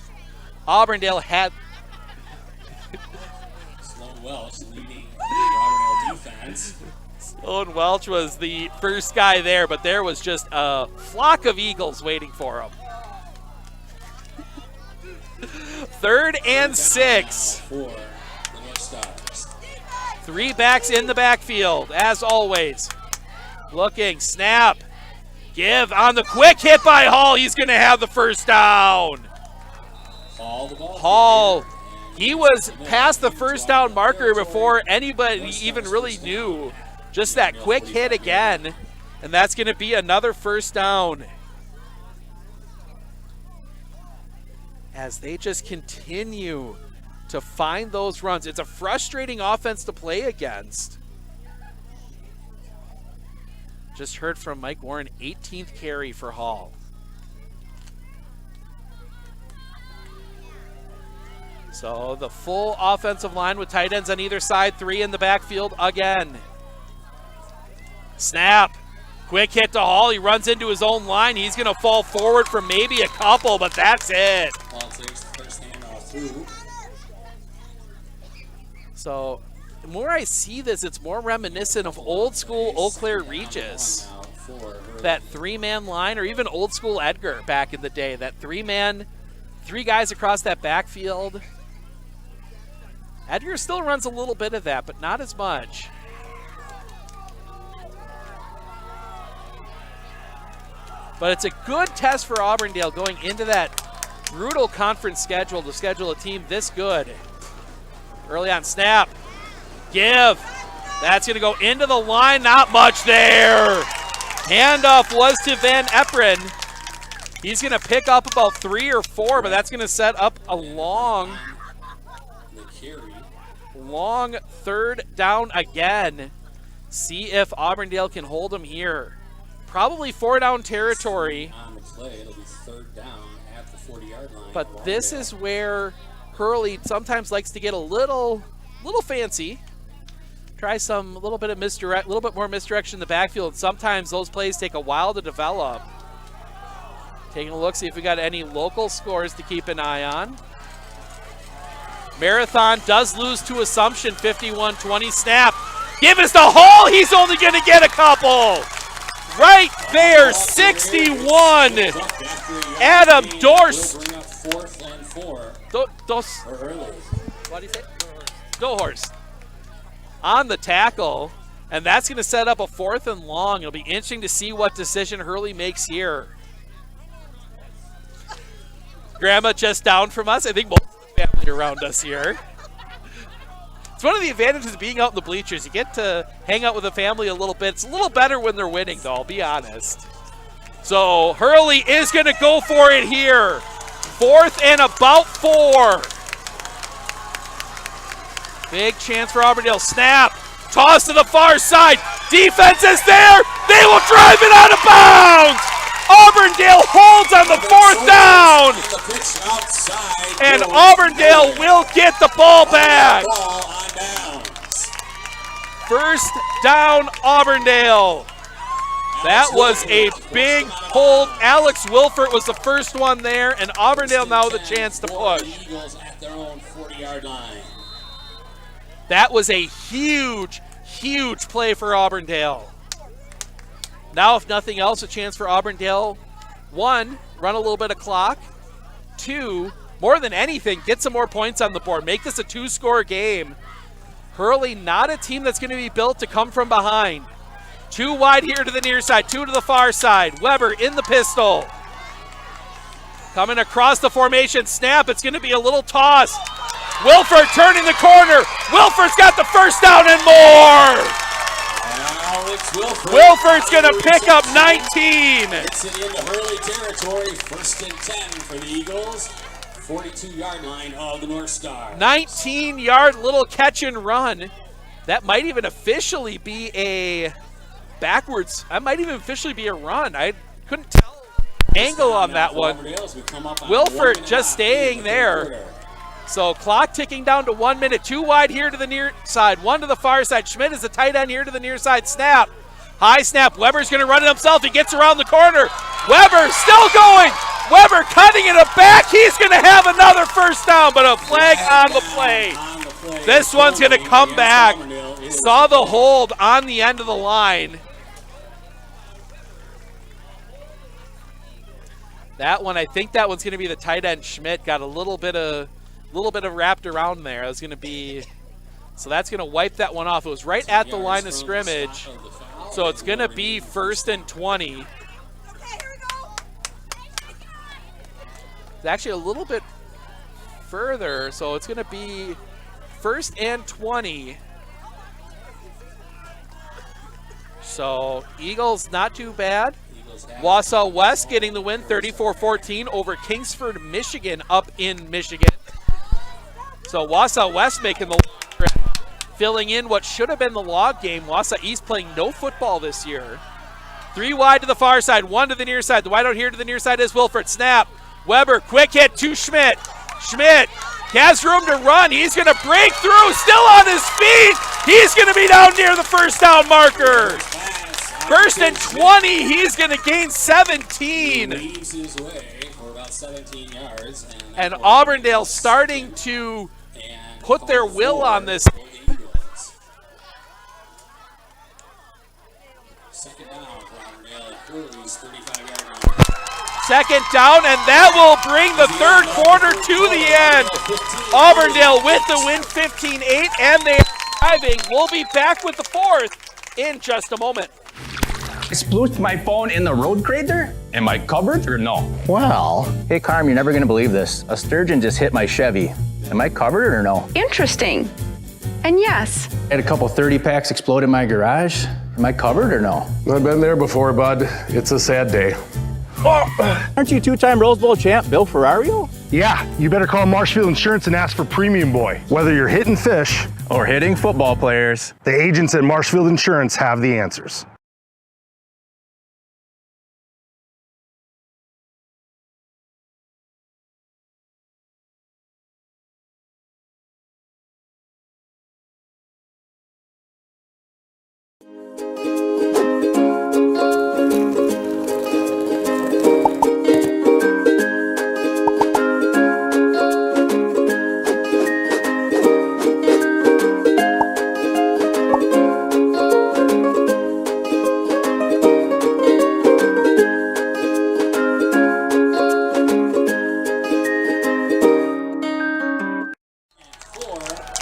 S2: Auburndale had...
S3: Sloan Welch leading the Auburndale defense.
S2: Sloan Welch was the first guy there, but there was just a flock of eagles waiting for him. 3rd and 6.
S3: For the North Stars.
S2: 3 backs in the backfield, as always. Looking, snap. Give on the quick hit by Hall. He's going to have the first down. Hall, he was past the first down marker before anybody even really knew. Just that quick hit again, and that's going to be another first down. As they just continue to find those runs. It's a frustrating offense to play against. Just heard from Mike Warren, 18th carry for Hall. So the full offensive line with tight ends on either side, 3 in the backfield again. Snap. Quick hit to Hall. He runs into his own line. He's going to fall forward for maybe a couple, but that's it.
S3: Hall takes the first handoff through.
S2: So the more I see this, it's more reminiscent of old school Eau Claire Regis. That 3-man line, or even old school Edgar back in the day. That 3-man, 3 guys across that backfield. Edgar still runs a little bit of that, but not as much. But it's a good test for Auburndale going into that brutal conference schedule to schedule a team this good. Early on, snap. Give. That's going to go into the line. Not much there. Handoff was to Van Epren. He's going to pick up about 3 or 4, but that's going to set up a long 3rd down again. See if Auburndale can hold him here. Probably 4-down territory.
S3: On the play, it'll be 3rd down at the 40-yard line.
S2: But this is where Hurley sometimes likes to get a little fancy. Try a little bit more misdirection in the backfield. Sometimes those plays take a while to develop. Taking a look, see if we got any local scores to keep an eye on. Marathon does lose to Assumption, 51-20. Snap. Give us the Hall. He's only going to get a couple. Right there, 61. Adam Dorst. What do you say? Dohorst on the tackle, and that's going to set up a 4th and long. It'll be interesting to see what decision Hurley makes here. Grandma just down from us. I think most of the family around us here. It's one of the advantages of being out in the bleachers. You get to hang out with the family a little bit. It's a little better when they're winning, though, I'll be honest. So Hurley is going to go for it here. 4th and about 4. Big chance for Auburndale. Snap. toss to the far side. Defense is there. They will drive it out of bounds. Auburndale holds on the 4th down. And Auburndale will get the ball back. First down, Auburndale. That was a big hold. Alex Wilford was the first one there, and Auburndale now with a chance to push. That was a huge, huge play for Auburndale. Now, if nothing else, a chance for Auburndale. 1, run a little bit of clock. 2, more than anything, get some more points on the board. Make this a 2-score game. Hurley, not a team that's going to be built to come from behind. 2 wide here to the near side, 2 to the far side. Weber in the pistol. Coming across the formation, snap. It's going to be a little toss. Wilford turning the corner. Wilford's got the first down and more. Wilford's going to pick up 19.
S5: It's it into Hurley territory. 1st and 10 for the Eagles. 42-yard line of the North Star.
S2: 19-yard little catch and run. That might even officially be a backwards. That might even officially be a run. I couldn't tell angle on that one. Wilford just staying there. So clock ticking down to 1 minute. 2 wide here to the near side, 1 to the far side. Schmidt is the tight end here to the near side. Snap. High snap. Weber's going to run it himself. He gets around the corner. Weber still going. Weber cutting it back. He's going to have another first down, but a flag on the play. This one's going to come back. Saw the hold on the end of the line. That one, I think that one's going to be the tight end. Schmidt got a little bit of wrapped around there. It was going to be, so that's going to wipe that one off. It was right at the line of scrimmage. So it's going to be 1st and 20. It's actually a little bit further, so it's going to be 1st and 20. So Eagles not too bad. Wausau West getting the win 34-14 over Kingsford, Michigan up in Michigan. So Wausau West making the trip, filling in what should have been the log game. Wausau East playing no football this year. 3 wide to the far side, 1 to the near side. The wide out here to the near side is Wilford. Snap. Weber, quick hit to Schmidt. Schmidt has room to run. He's going to break through, still on his feet. He's going to be down near the first down marker. 1st and 20, he's going to gain 17.
S5: Leaves his way for about 17 yards.
S2: And Auburndale starting to put their will on this.
S5: Second down for Auburndale at Hurley's 35-yard line.
S2: Second down, and that will bring the 3rd quarter to the end. Auburndale with the win, 15-8, and they are driving. We'll be back with the 4th in just a moment.
S13: I splooshed my phone in the road crater? Am I covered or no?
S14: Well, hey Carm, you're never gonna believe this. A sturgeon just hit my Chevy. Am I covered or no?
S15: Interesting. And yes.
S14: I had a couple 30 packs explode in my garage. Am I covered or no?
S16: I've been there before, bud. It's a sad day.
S14: Aren't you 2-time Rose Bowl champ Bill Ferrario?
S16: Yeah, you better call Marshfield Insurance and ask for Premium Boy. Whether you're hitting fish
S13: or hitting football players,
S16: the agents at Marshfield Insurance have the answers.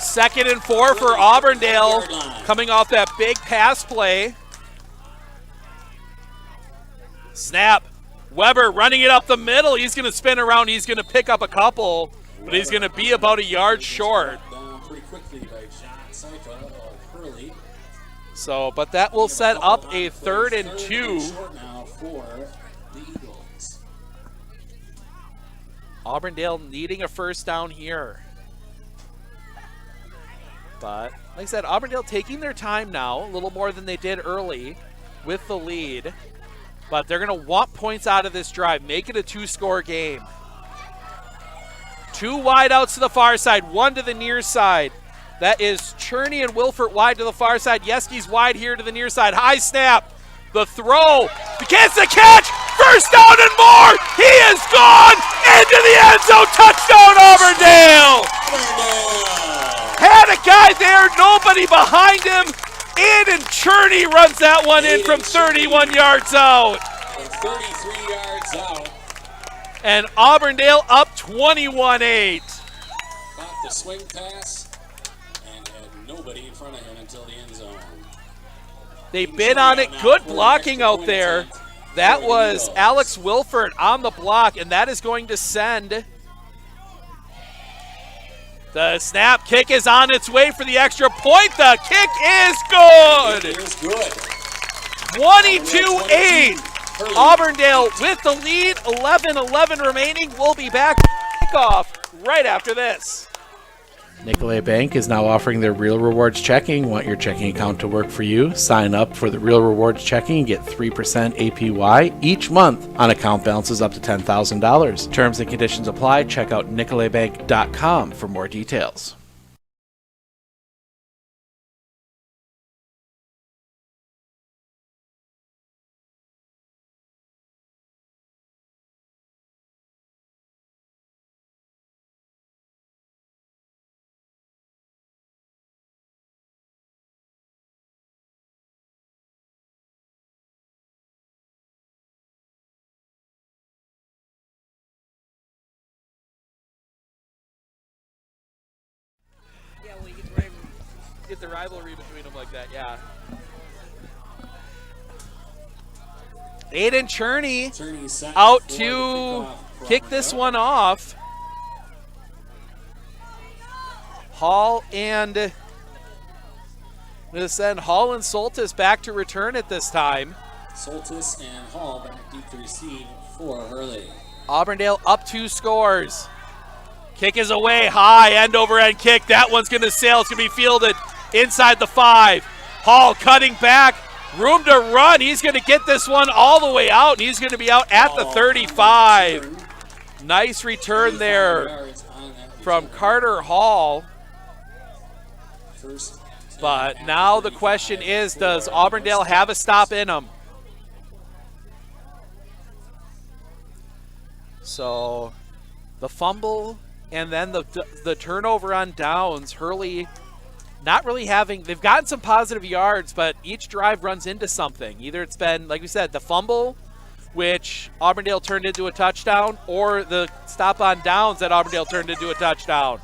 S2: Second and 4 for Auburndale, coming off that big pass play. Snap. Weber running it up the middle. He's going to spin around. He's going to pick up a couple, but he's going to be about a yard short. So, but that will set up a 3rd and 2. Auburndale needing a first down here. But Like I said, Auburndale taking their time now, a little more than they did early with the lead. But they're going to want points out of this drive, make it a 2-score game. 2 wide outs to the far side, 1 to the near side. That is Cherney and Wilfert wide to the far side. Yeski's wide here to the near side. High snap. The throw. Gets the catch. First down and more. He is gone into the end zone. Touchdown, Auburndale. Had a guy there, nobody behind him. And Cherney runs that one in from 31 yards out.
S5: From 33 yards out.
S2: And Auburndale up 21-8.
S5: Caught the swing pass and had nobody in front of him until the end zone.
S2: They bid on it. Good blocking out there. That was Alex Wilfert on the block, and that is going to send. The snap kick is on its way for the extra point. The kick is good.
S5: It is good.
S2: 22-8. Auburndale with the lead. 11-11 remaining. We'll be back kickoff right after this. Nicolet Bank is now offering their Real Rewards checking. Want your checking account to work for you? Sign up for the Real Rewards checking and get 3% APY each month on account balances up to $10,000. Terms and conditions apply. Check out nicoletbank.com for more details. Get the rivalry between them like that, yeah. Aiden Cherney out to kick this one off. Hall and send Hall and Soltis back to return at this time.
S5: Soltis and Hall back deep to receive for Hurley.
S2: Auburndale up 2 scores. Kick is away, high, end over end kick. That one's going to sail. It's going to be fielded inside the 5. Hall cutting back, room to run. He's going to get this one all the way out, and he's going to be out at the 35. Nice return there from Carter Hall. But now the question is, does Auburndale have a stop in them? So the fumble and then the turnover on downs. Hurley not really having, they've gotten some positive yards, but each drive runs into something. Either it's been, like we said, the fumble, which Auburndale turned into a touchdown, or the stop on downs that Auburndale turned into a touchdown.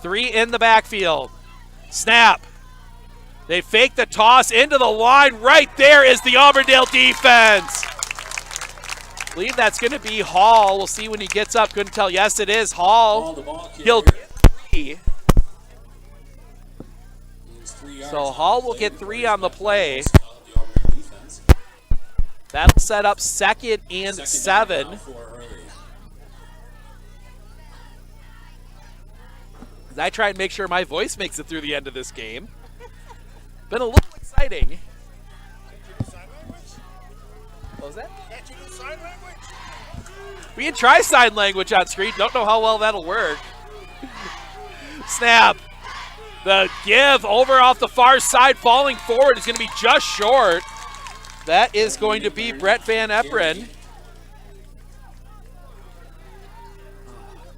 S2: 3 in the backfield. Snap. They fake the toss into the line. Right there is the Auburndale defense. I believe that's going to be Hall. We'll see when he gets up. Couldn't tell. Yes, it is Hall. He'll get 3. So Hall will get 3 on the play. That'll set up 2nd and 7. As I try and make sure my voice makes it through the end of this game. Been a little exciting. What was that? We can try sign language on screen. Don't know how well that'll work. Snap. The give over off the far side, falling forward, is going to be just short. That is going to be Brett Van Eperen.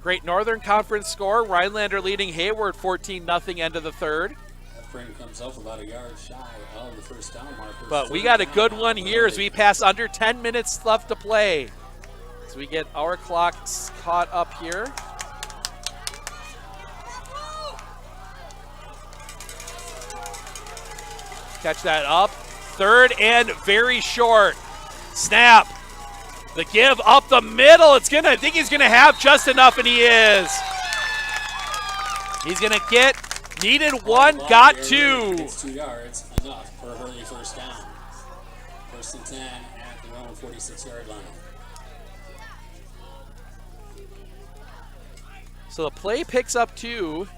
S2: Great Northern Conference score. Rhinelander leading Hayward 14-0 end of the 3rd.
S5: Eperen comes up about a yard shy of the first down marker.
S2: But we got a good one here as we pass under 10 minutes left to play. As we get our clocks caught up here. Catch that up. 3rd and very short. Snap. The give up the middle. I think he's gonna have just enough, and he is. He's gonna get, needed 1, got 2.
S5: Gets 2 yards, enough for a Hurley first down. 1st and 10 at their own 46-yard line.
S2: So the play picks up 2.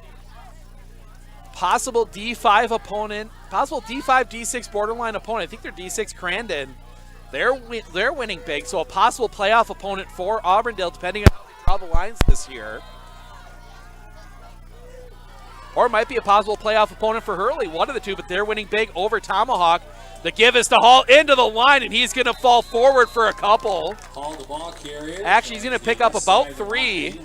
S2: possible D5 opponent, possible D5, D6 borderline opponent. I think they're D6 Crandon. They're winning big, so a possible playoff opponent for Auburndale, depending on how they draw the lines this year. Or it might be a possible playoff opponent for Hurley, one of the two, but they're winning big over Tomahawk. The give is to Hall into the line, and he's going to fall forward for a couple.
S5: Hall, the ball carrier.
S2: Actually, he's going to pick up about 3.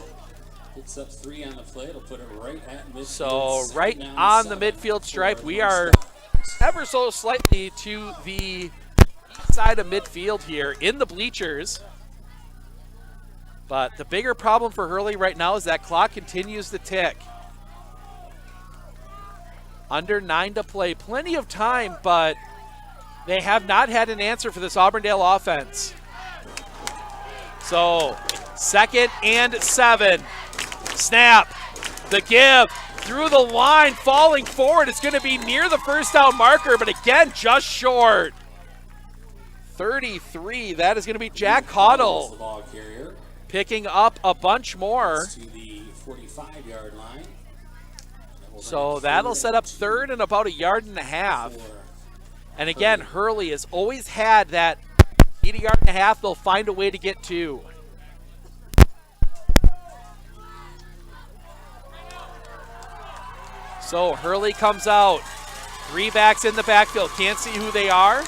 S5: Picks up 3 on the play. It'll put it right at midfield.
S2: So right on the midfield stripe, we are ever so slightly to the east side of midfield here in the bleachers. But the bigger problem for Hurley right now is that clock continues to tick. Under 9 to play. Plenty of time, but they have not had an answer for this Auburndale offense. So 2nd and 7. Snap. The give. Through the line. Falling forward. It's going to be near the first down marker, but again, just short. 33. That is going to be Jack Caudle. Picking up a bunch more.
S5: To the 45-yard line.
S2: So that'll set up 3rd and about 1.5 yards. And again, Hurley has always had that 1.5 yards. They'll find a way to get to. So Hurley comes out. 3 backs in the backfield. Can't see who they are.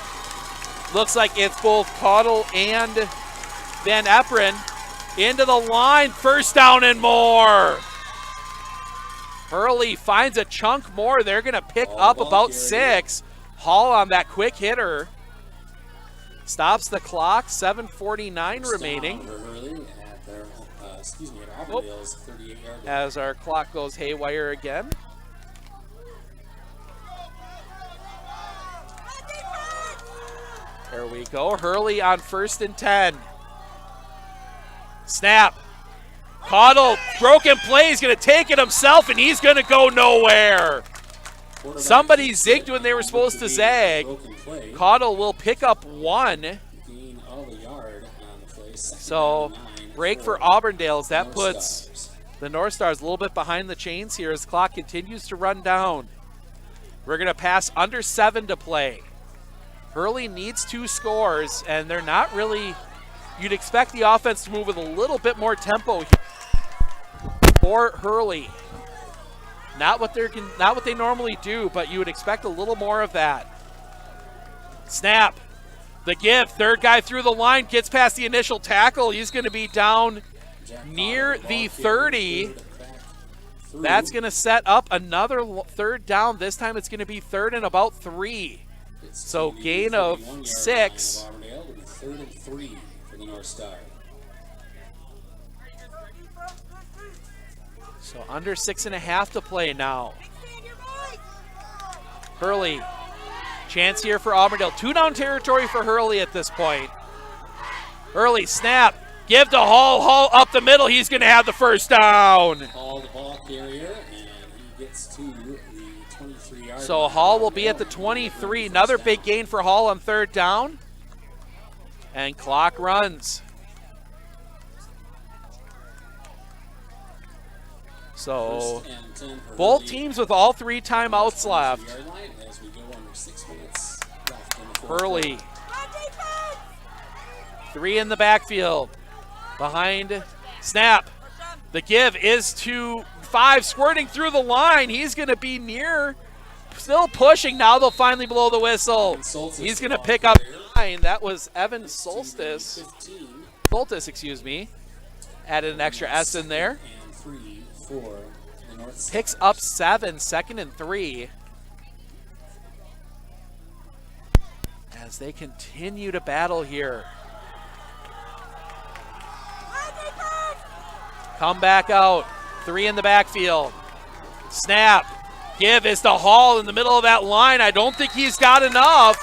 S2: Looks like it's both Caudle and Van Eperen. Into the line. First down and more. Hurley finds a chunk more. They're going to pick up about 6. Hall on that quick hitter. Stops the clock. 7:49 remaining. As our clock goes haywire again. There we go. Hurley on 1st and 10. Snap. Caudle, broken play, he's going to take it himself, and he's going to go nowhere. Somebody zigged when they were supposed to zag. Caudle will pick up 1. So, break for Auburndale as that puts the North Stars a little bit behind the chains here as the clock continues to run down. We're going to pass under 7 to play. Hurley needs 2 scores, and they're not really... You'd expect the offense to move with a little bit more tempo here. For Hurley. Not what they normally do, but you would expect a little more of that. Snap. The give. 3rd guy through the line. Gets past the initial tackle. He's going to be down near the 30. That's going to set up another 3rd down. This time it's going to be 3rd and about 3. So gain of 6.
S5: 3rd and 3 for the North Star.
S2: So under 6.5 to play now. Hurley, chance here for Auburndale. 2-down territory for Hurley at this point. Hurley, snap, give to Hall. Hall up the middle. He's going to have the first down.
S5: Hall, the ball carrier, and he gets to the 23-yard.
S2: So Hall will be at the 23. Another big gain for Hall on 3rd down. And clock runs. So both teams with all 3 timeouts left. Hurley. 3 in the backfield. Behind. Snap. The give is to 5. Squirting through the line. He's going to be near. Still pushing. Now they'll finally blow the whistle. He's going to pick up 9. That was Evan Solstice. Soltis, excuse me. Added an extra S in there. Picks up 7, 2nd and 3. As they continue to battle here. Come back out. 3 in the backfield. Snap. Give is to Hall in the middle of that line. I don't think he's got enough.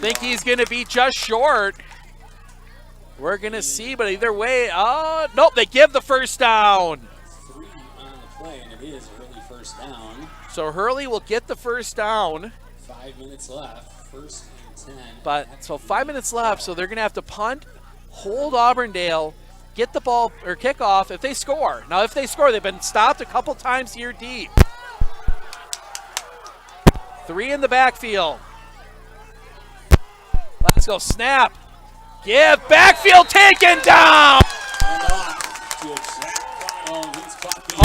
S2: Think he's going to be just short. We're going to see, but either way, nope, they give the first down.
S5: 3 on the play, and it is Hurley first down.
S2: So Hurley will get the first down.
S5: 5 minutes left, 1st and 10.
S2: But, so 5 minutes left, so they're going to have to punt, hold Auburndale, get the ball, or kick off if they score. Now, if they score, they've been stopped a couple times here deep. Three in the backfield. Let's go, snap. Give, backfield taken down.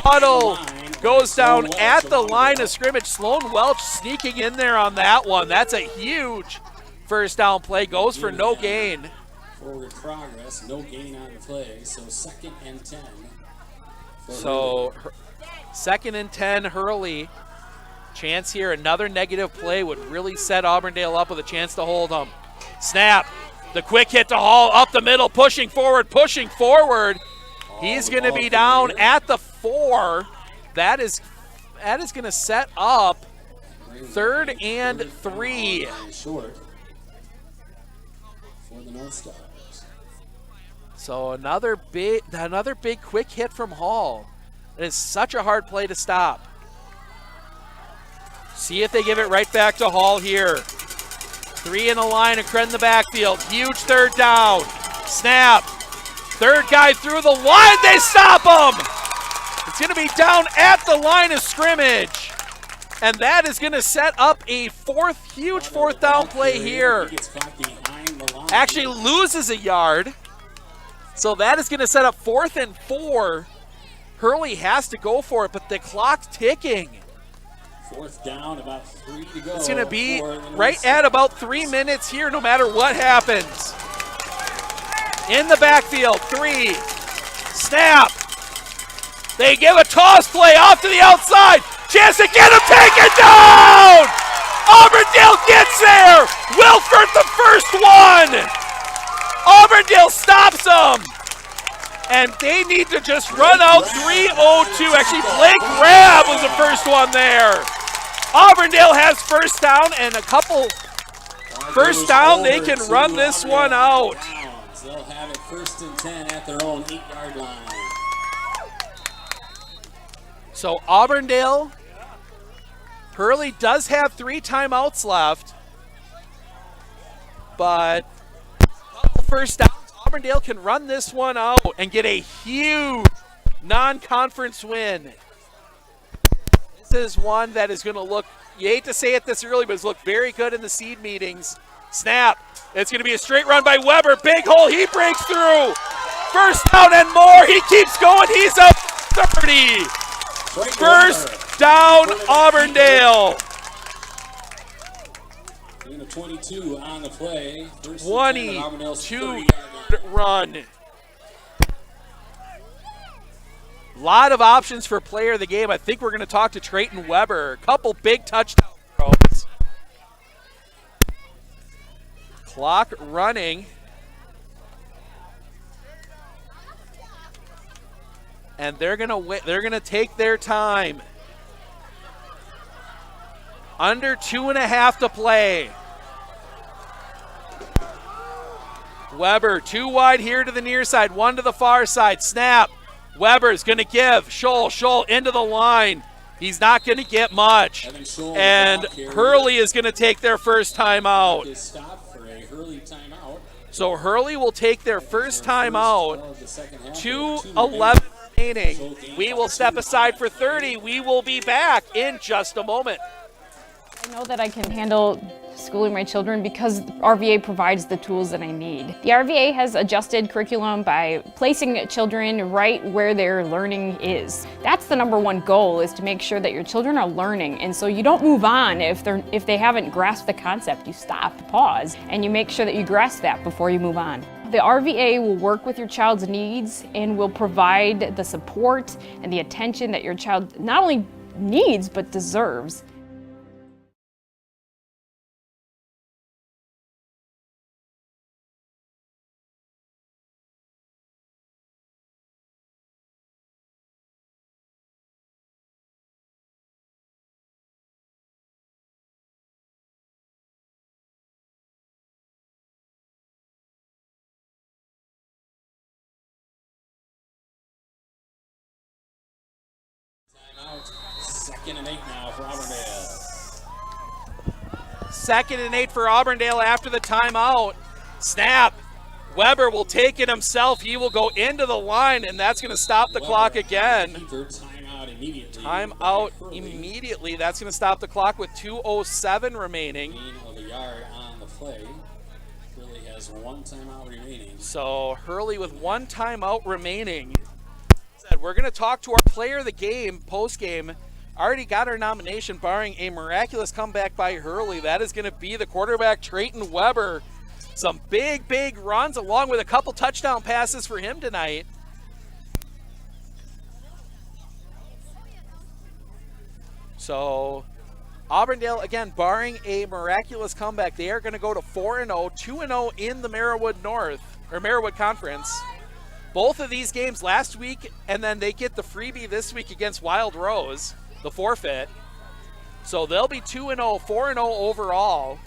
S2: Otto goes down at the line of scrimmage. Sloan Welch sneaking in there on that one. That's a huge first down play. Goes for no gain.
S5: Forward progress, no gain on the play. So 2nd and 10.
S2: So 2nd and 10, Hurley. Chance here, another negative play would really set Auburndale up with a chance to hold them. Snap, the quick hit to Hall, up the middle, pushing forward. He's going to be down at the 4. That is going to set up 3rd and 3.
S5: Short for the North Stars.
S2: So another big quick hit from Hall. It is such a hard play to stop. See if they give it right back to Hall here. 3 in the line, a Cred in the backfield. Huge 3rd down. Snap. 3rd guy through the line. They stop him. It's going to be down at the line of scrimmage. And that is going to set up a huge 4th down play here. Actually loses a yard. So that is going to set up 4th and 4. Hurley has to go for it, but the clock's ticking.
S5: 4th down, about 3 to go.
S2: It's going to be right at about 3 minutes here, no matter what happens. In the backfield, 3. Snap. They give a toss play off to the outside. Chance to get him taken down. Auburndale gets there. Wilford the first one. Auburndale stops them. And they need to just run out 3:02. Actually, Blake Grab was the first one there. Auburndale has first down and a couple first down. They can run this one out.
S5: They'll have it 1st and 10 at their own 8-yard line.
S2: So Auburndale, Hurley does have 3 timeouts left, but first down. Auburndale can run this one out and get a huge non-conference win. This is one that is going to look, you hate to say it this early, but it's looked very good in the seed meetings. Snap. It's going to be a straight run by Weber. Big hole. He breaks through. First down and more. He keeps going. He's up 30. First down, Auburndale.
S5: 22 on the play.
S2: 22 run. Lot of options for player of the game. I think we're going to talk to Trayton Weber. A couple big touchdown throws. Clock running. And they're going to take their time. Under 2.5 to play. Weber, 2 wide here to the near side, 1 to the far side. Snap. Weber's going to give. Scholl into the line. He's not going to get much. And Hurley is going to take their first timeout. So Hurley will take their first timeout. 2:11 remaining. We will step aside for 30. We will be back in just a moment.
S4: I know that I can handle schooling my children because RVA provides the tools that I need. The RVA has adjusted curriculum by placing children right where their learning is. That's the #1 goal, is to make sure that your children are learning, and so you don't move on if they haven't grasped the concept. You stop, pause, and you make sure that you grasp that before you move on. The RVA will work with your child's needs and will provide the support and the attention that your child not only needs but deserves.
S5: Second and 8 now for Auburndale.
S2: 2nd and 8 for Auburndale after the timeout. Snap. Weber will take it himself. He will go into the line, and that's going to stop the clock again.
S5: Third timeout immediately.
S2: Timeout immediately. That's going to stop the clock with 2:07 remaining.
S5: Gain of a yard on the play. Hurley has 1 timeout remaining.
S2: So Hurley with 1 timeout remaining. We're going to talk to our player of the game post-game. Already got our nomination, barring a miraculous comeback by Hurley. That is going to be the quarterback, Trayton Weber. Some big, big runs along with a couple touchdown passes for him tonight. So Auburndale, again, barring a miraculous comeback, they are going to go to 4-0, 2-0 in the Merriwood Conference. Both of these games last week, and then they get the freebie this week against Wild Rose, the forfeit. So they'll be 2-0, 4-0 overall.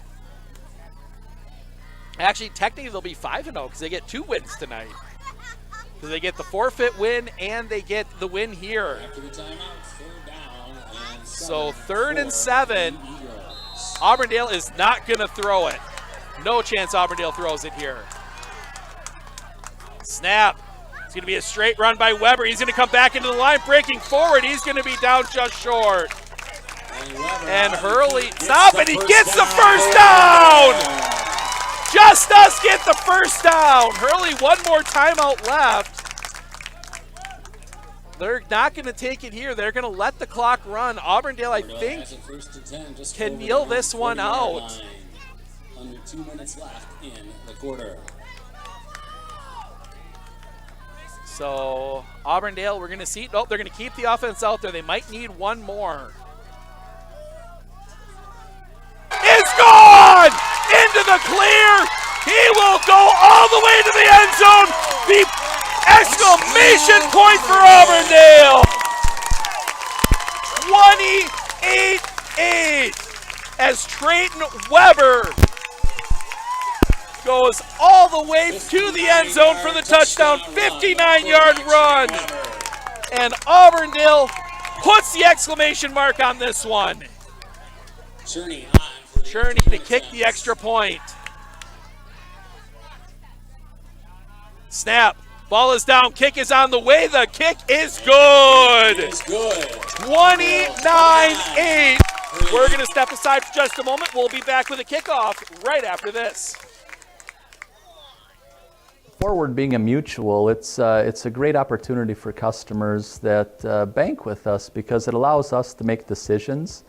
S2: Actually, technically they'll be 5-0 because they get 2 wins tonight. Because they get the forfeit win and they get the win here.
S5: After the timeout, 3rd down and 7.
S2: So 3rd and 7. Auburndale is not going to throw it. No chance Auburndale throws it here. Snap. It's going to be a straight run by Weber. He's going to come back into the line, breaking forward. He's going to be down just short. And Hurley, stop, and he gets the first down! Just us get the first down. Hurley, 1 more timeout left. They're not going to take it here. They're going to let the clock run. Auburndale, I think, can kneel this one out.
S5: Under 2 minutes left in the quarter.
S2: So Auburndale, we're going to see. Nope, they're going to keep the offense out there. They might need 1 more. It's gone! Into the clear! He will go all the way to the end zone! The exclamation point for Auburndale! 28-8 as Trayton Weber goes all the way to the end zone for the touchdown, 59-yard run. And Auburndale puts the exclamation mark on this one. Cherney to kick the extra point. Snap. Ball is down. Kick is on the way. The kick is good. 29-8. We're going to step aside for just a moment. We'll be back with a kickoff right after this.
S12: Forward being a mutual, it's a great opportunity for customers that bank with us because it allows us to make decisions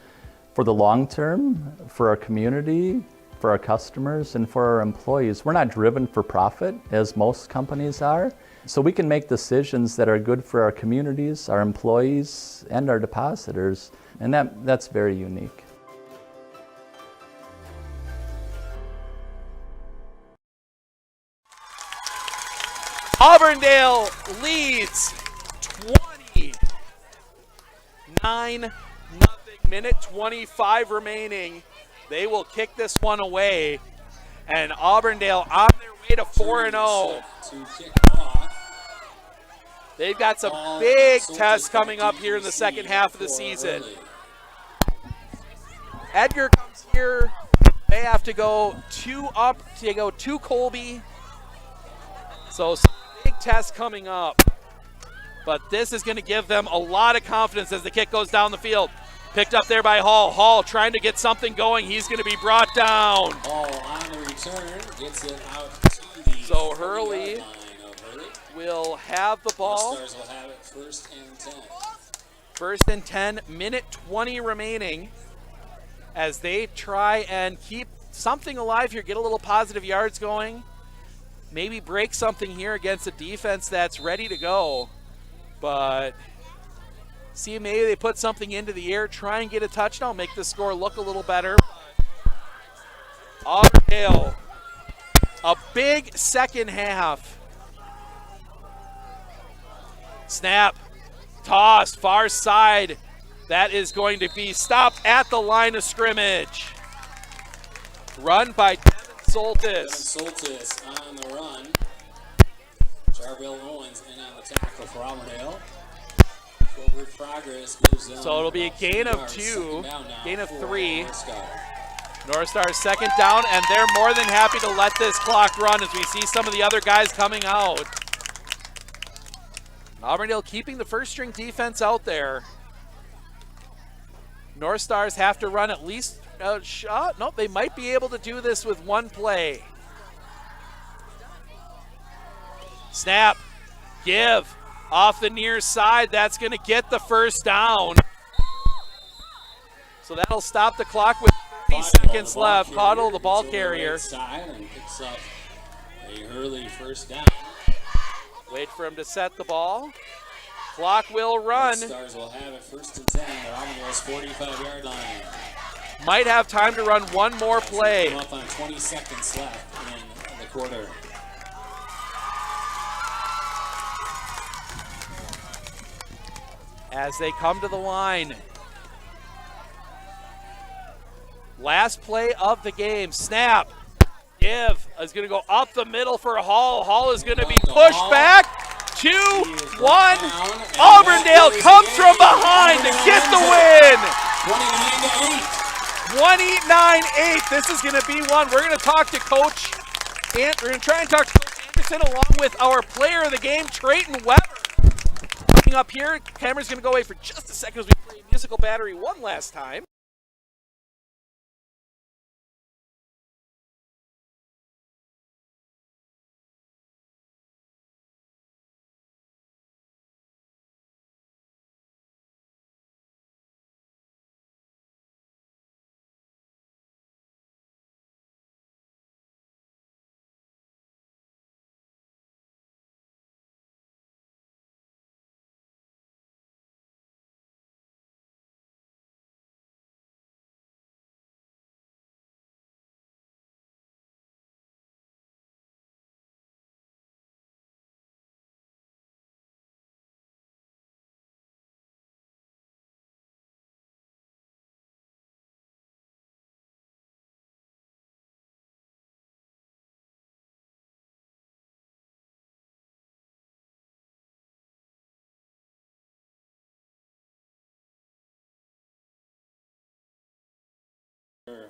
S12: for the long term, for our community, for our customers, and for our employees. We're not driven for profit, as most companies are, so we can make decisions that are good for our communities, our employees, and our depositors, and that's very unique.
S2: Auburndale leads 29-0. Minute 25 remaining. They will kick this one away. And Auburndale on their way to 4-0. They've got some big tests coming up here in the second half of the season. Edgar comes here. They have to go 2 up to go to Colby. So some big tests coming up. But this is going to give them a lot of confidence as the kick goes down the field. Picked up there by Hall. Hall trying to get something going. He's going to be brought down.
S5: Hall on the return gets it out to the
S2: so Hurley will have the ball.
S5: The Stars will have it 1st and 10.
S2: 1st and 10, minute 20 remaining as they try and keep something alive here, get a little positive yards going. Maybe break something here against a defense that's ready to go. But see, maybe they put something into the air, try and get a touchdown, make the score look a little better. Auburndale, a big second half. Snap, toss, far side. That is going to be stopped at the line of scrimmage. Run by Devin Soltis.
S5: Devin Soltis on the run. Jarvell Owens in on the tackle for Auburndale. Forward progress gives them
S2: so it'll be a gain of 2, gain of 3. North Star 2nd down, and they're more than happy to let this clock run as we see some of the other guys coming out. Auburndale keeping the first string defense out there. North Stars have to run at least a shot. Nope, they might be able to do this with one play. Snap, give, off the near side. That's going to get the first down. So that'll stop the clock with 30 seconds left. Caudill, the ball carrier.
S5: And picks up a Hurley first down.
S2: Wait for him to set the ball. Clock will run.
S5: Stars will have it 1st and 10. They're on the 45-yard line.
S2: Might have time to run one more play.
S5: Come up on 20 seconds left in the quarter.
S2: As they come to the line. Last play of the game. Snap. Give is going to go up the middle for Hall. Hall is going to be pushed back. 2-1. Auburndale comes from behind to get the win. 29-8. This is going to be one. We're going to talk to Coach. We're going to try and talk to Coach Anderson along with our player of the game, Trayton Weber. Coming up here, camera's going to go away for just a second as we play Musical Battery one last time.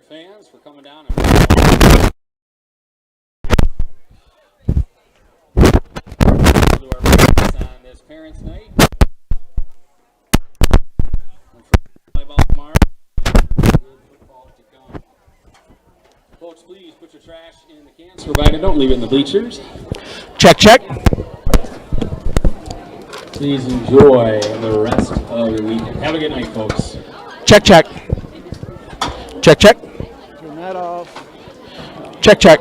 S5: Fans for coming down and to our parents on this Parents' Night. And for volleyball tomorrow, good football to come. Folks, please put your trash in the cans provided. Don't leave it in the bleachers.
S2: Check, check.
S5: Please enjoy the rest of your weekend. Have a good night, folks.
S2: Check, check. Check, check.
S1: Turn that off.
S2: Check, check.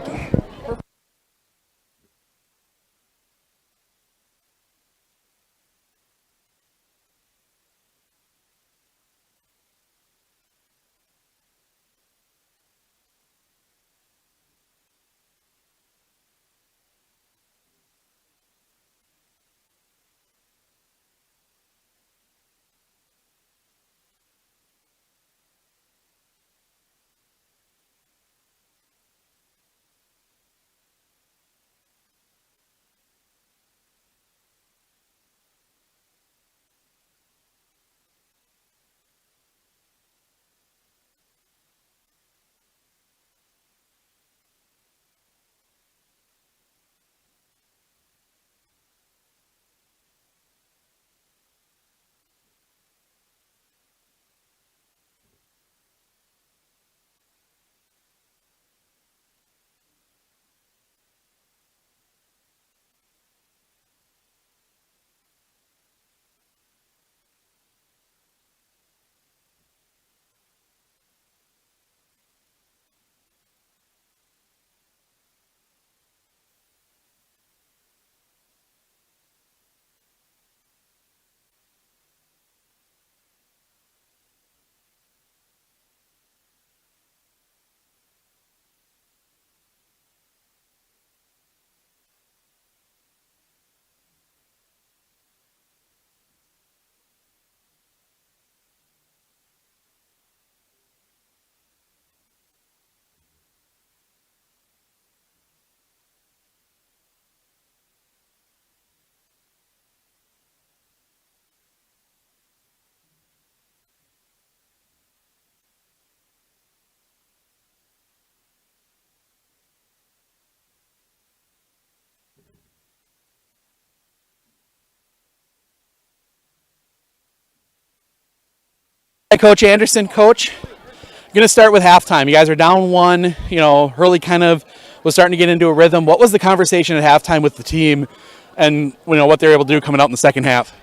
S2: Hi, Coach Anderson. Coach, I'm going to start with halftime. You guys are down 1. Hurley kind of was starting to get into a rhythm. What was the conversation at halftime with the team and what they were able to do coming out in the second half?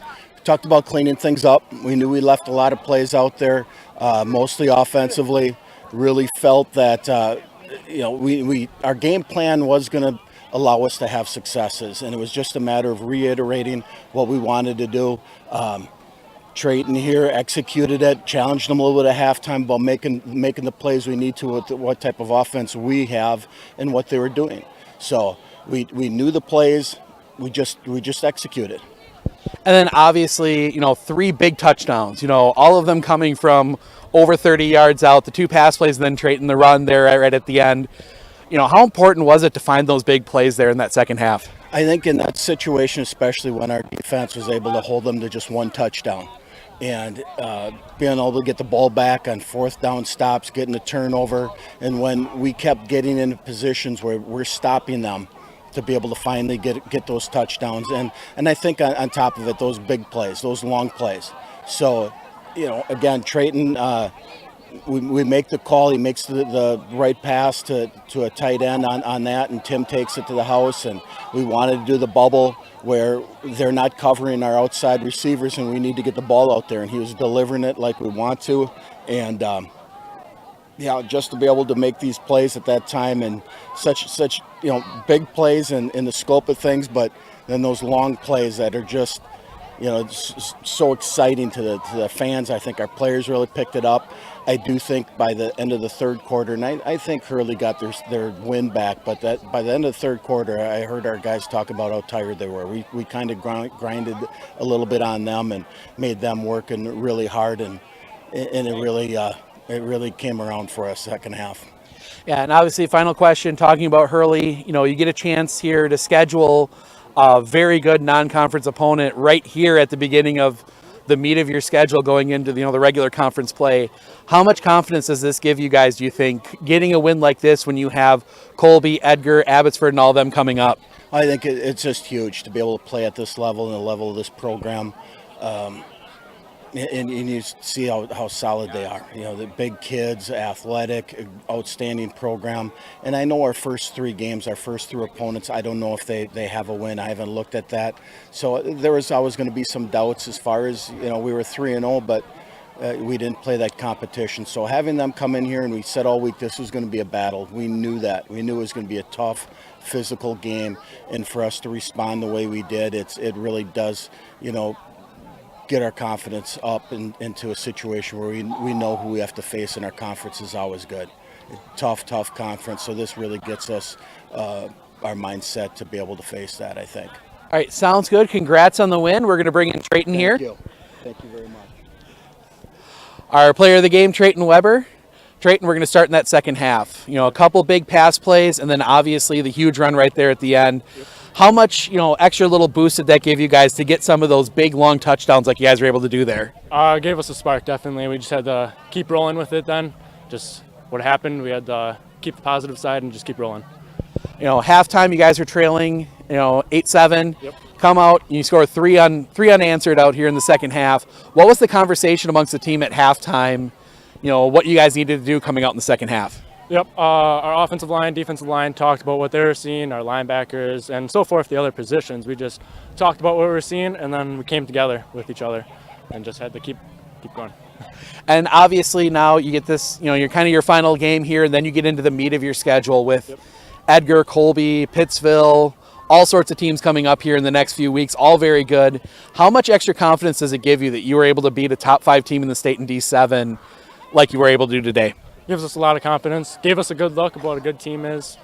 S6: Talked about cleaning things up. We knew we left a lot of plays out there, mostly offensively. Really felt that our game plan was going to allow us to have successes, and it was just a matter of reiterating what we wanted to do. Trayton here executed it, challenged them a little bit at halftime about making the plays we need to with what type of offense we have and what they were doing. So we knew the plays, we just executed.
S2: And then obviously, 3 big touchdowns, all of them coming from over 30 yards out, the 2 pass plays, and then Trayton the run there right at the end. How important was it to find those big plays there in that second half?
S6: I think in that situation, especially when our defense was able to hold them to just 1 touchdown. And being able to get the ball back on 4th down stops, getting the turnover, and when we kept getting into positions where we're stopping them to be able to finally get those touchdowns. And I think on top of it, those big plays, those long plays. So, again, Trayton, we make the call. He makes the right pass to a tight end on that, and Tim takes it to the house. And we wanted to do the bubble where they're not covering our outside receivers, and we need to get the ball out there. And he was delivering it like we want to. And, just to be able to make these plays at that time and such big plays in the scope of things, but then those long plays that are just, so exciting to the fans. I think our players really picked it up. I do think by the end of the third quarter, and I think Hurley got their win back, but that by the end of the third quarter, I heard our guys talk about how tired they were. We kind of grinded a little bit on them and made them working really hard, and it really came around for us second half.
S2: Yeah, and obviously, final question, talking about Hurley, you get a chance here to schedule a very good non-conference opponent right here at the beginning of the meat of your schedule going into the regular conference play. How much confidence does this give you guys, do you think, getting a win like this when you have Colby, Edgar, Abbotsford, and all of them coming up?
S6: I think it's just huge to be able to play at this level and the level of this program. And you see how solid they are. The big kids, athletic, outstanding program. And I know our first 3 games, our first 3 opponents, I don't know if they have a win. I haven't looked at that. So there was always going to be some doubts as far as, we were 3-0, but we didn't play that competition. So having them come in here, and we said all week this was going to be a battle. We knew that. We knew it was going to be a tough, physical game. And for us to respond the way we did, it really does, get our confidence up into a situation where we know who we have to face, and our conference is always good. Tough conference, so this really gets us our mindset to be able to face that, I think.
S2: All right, sounds good. Congrats on the win. We're going to bring in Trayton here.
S6: Thank you very much.
S2: Our player of the game, Trayton Weber. Trayton, we're going to start in that second half. A couple big pass plays, and then obviously the huge run right there at the end. Yep. How much, extra little boost did that give you guys to get some of those big, long touchdowns like you guys were able to do there?
S22: It gave us a spark, definitely. We just had to keep rolling with it then. Just what happened, we had to keep the positive side and just keep rolling.
S2: Halftime, you guys are trailing, 8-7.
S22: Yep.
S2: Come out, and you score 3 unanswered out here in the second half. What was the conversation amongst the team at halftime, what you guys needed to do coming out in the second half?
S22: Yep, our offensive line, defensive line talked about what they were seeing, our linebackers, and so forth, the other positions. We just talked about what we were seeing, and then we came together with each other and just had to keep going.
S2: And obviously now you get this, you're kind of your final game here, and then you get into the meat of your schedule with Edgar, Colby, Pittsville, all sorts of teams coming up here in the next few weeks, all very good. How much extra confidence does it give you that you were able to beat a top 5 team in the state in D7 like you were able to do today?
S22: Gives us a lot of confidence. Gave us a good look of what a good team is.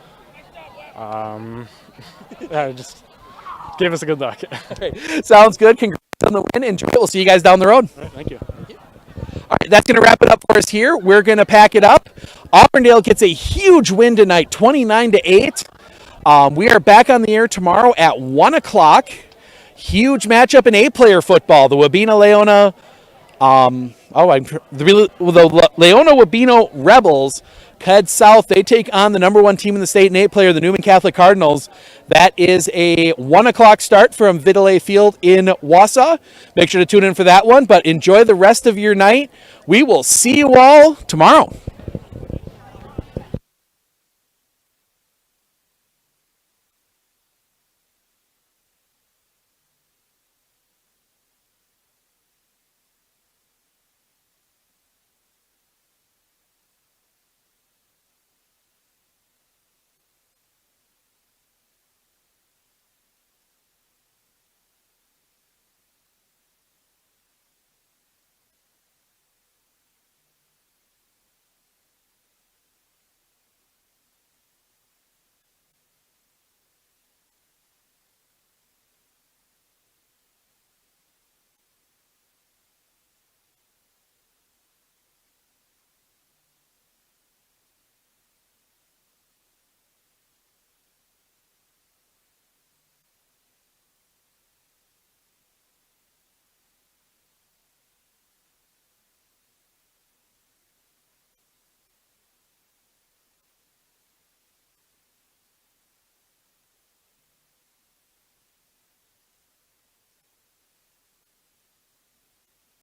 S22: Just gave us a good look.
S2: Right. Sounds good. Congrats on the win. Enjoy it. We'll see you guys down the road.
S22: All right, thank you.
S2: All right, that's going to wrap it up for us here. We're going to pack it up. Auburndale gets a huge win tonight, 29-8. We are back on the air tomorrow at 1 o'clock. Huge matchup in A-player football. The Wabena Leona the Leona Wabeno Rebels head south. They take on the number 1 team in the state in 8 player, the Newman Catholic Cardinals. That is a 1 o'clock start from Vitaly Field in Wausau. Make sure to tune in for that one, but enjoy the rest of your night. We will see you all tomorrow.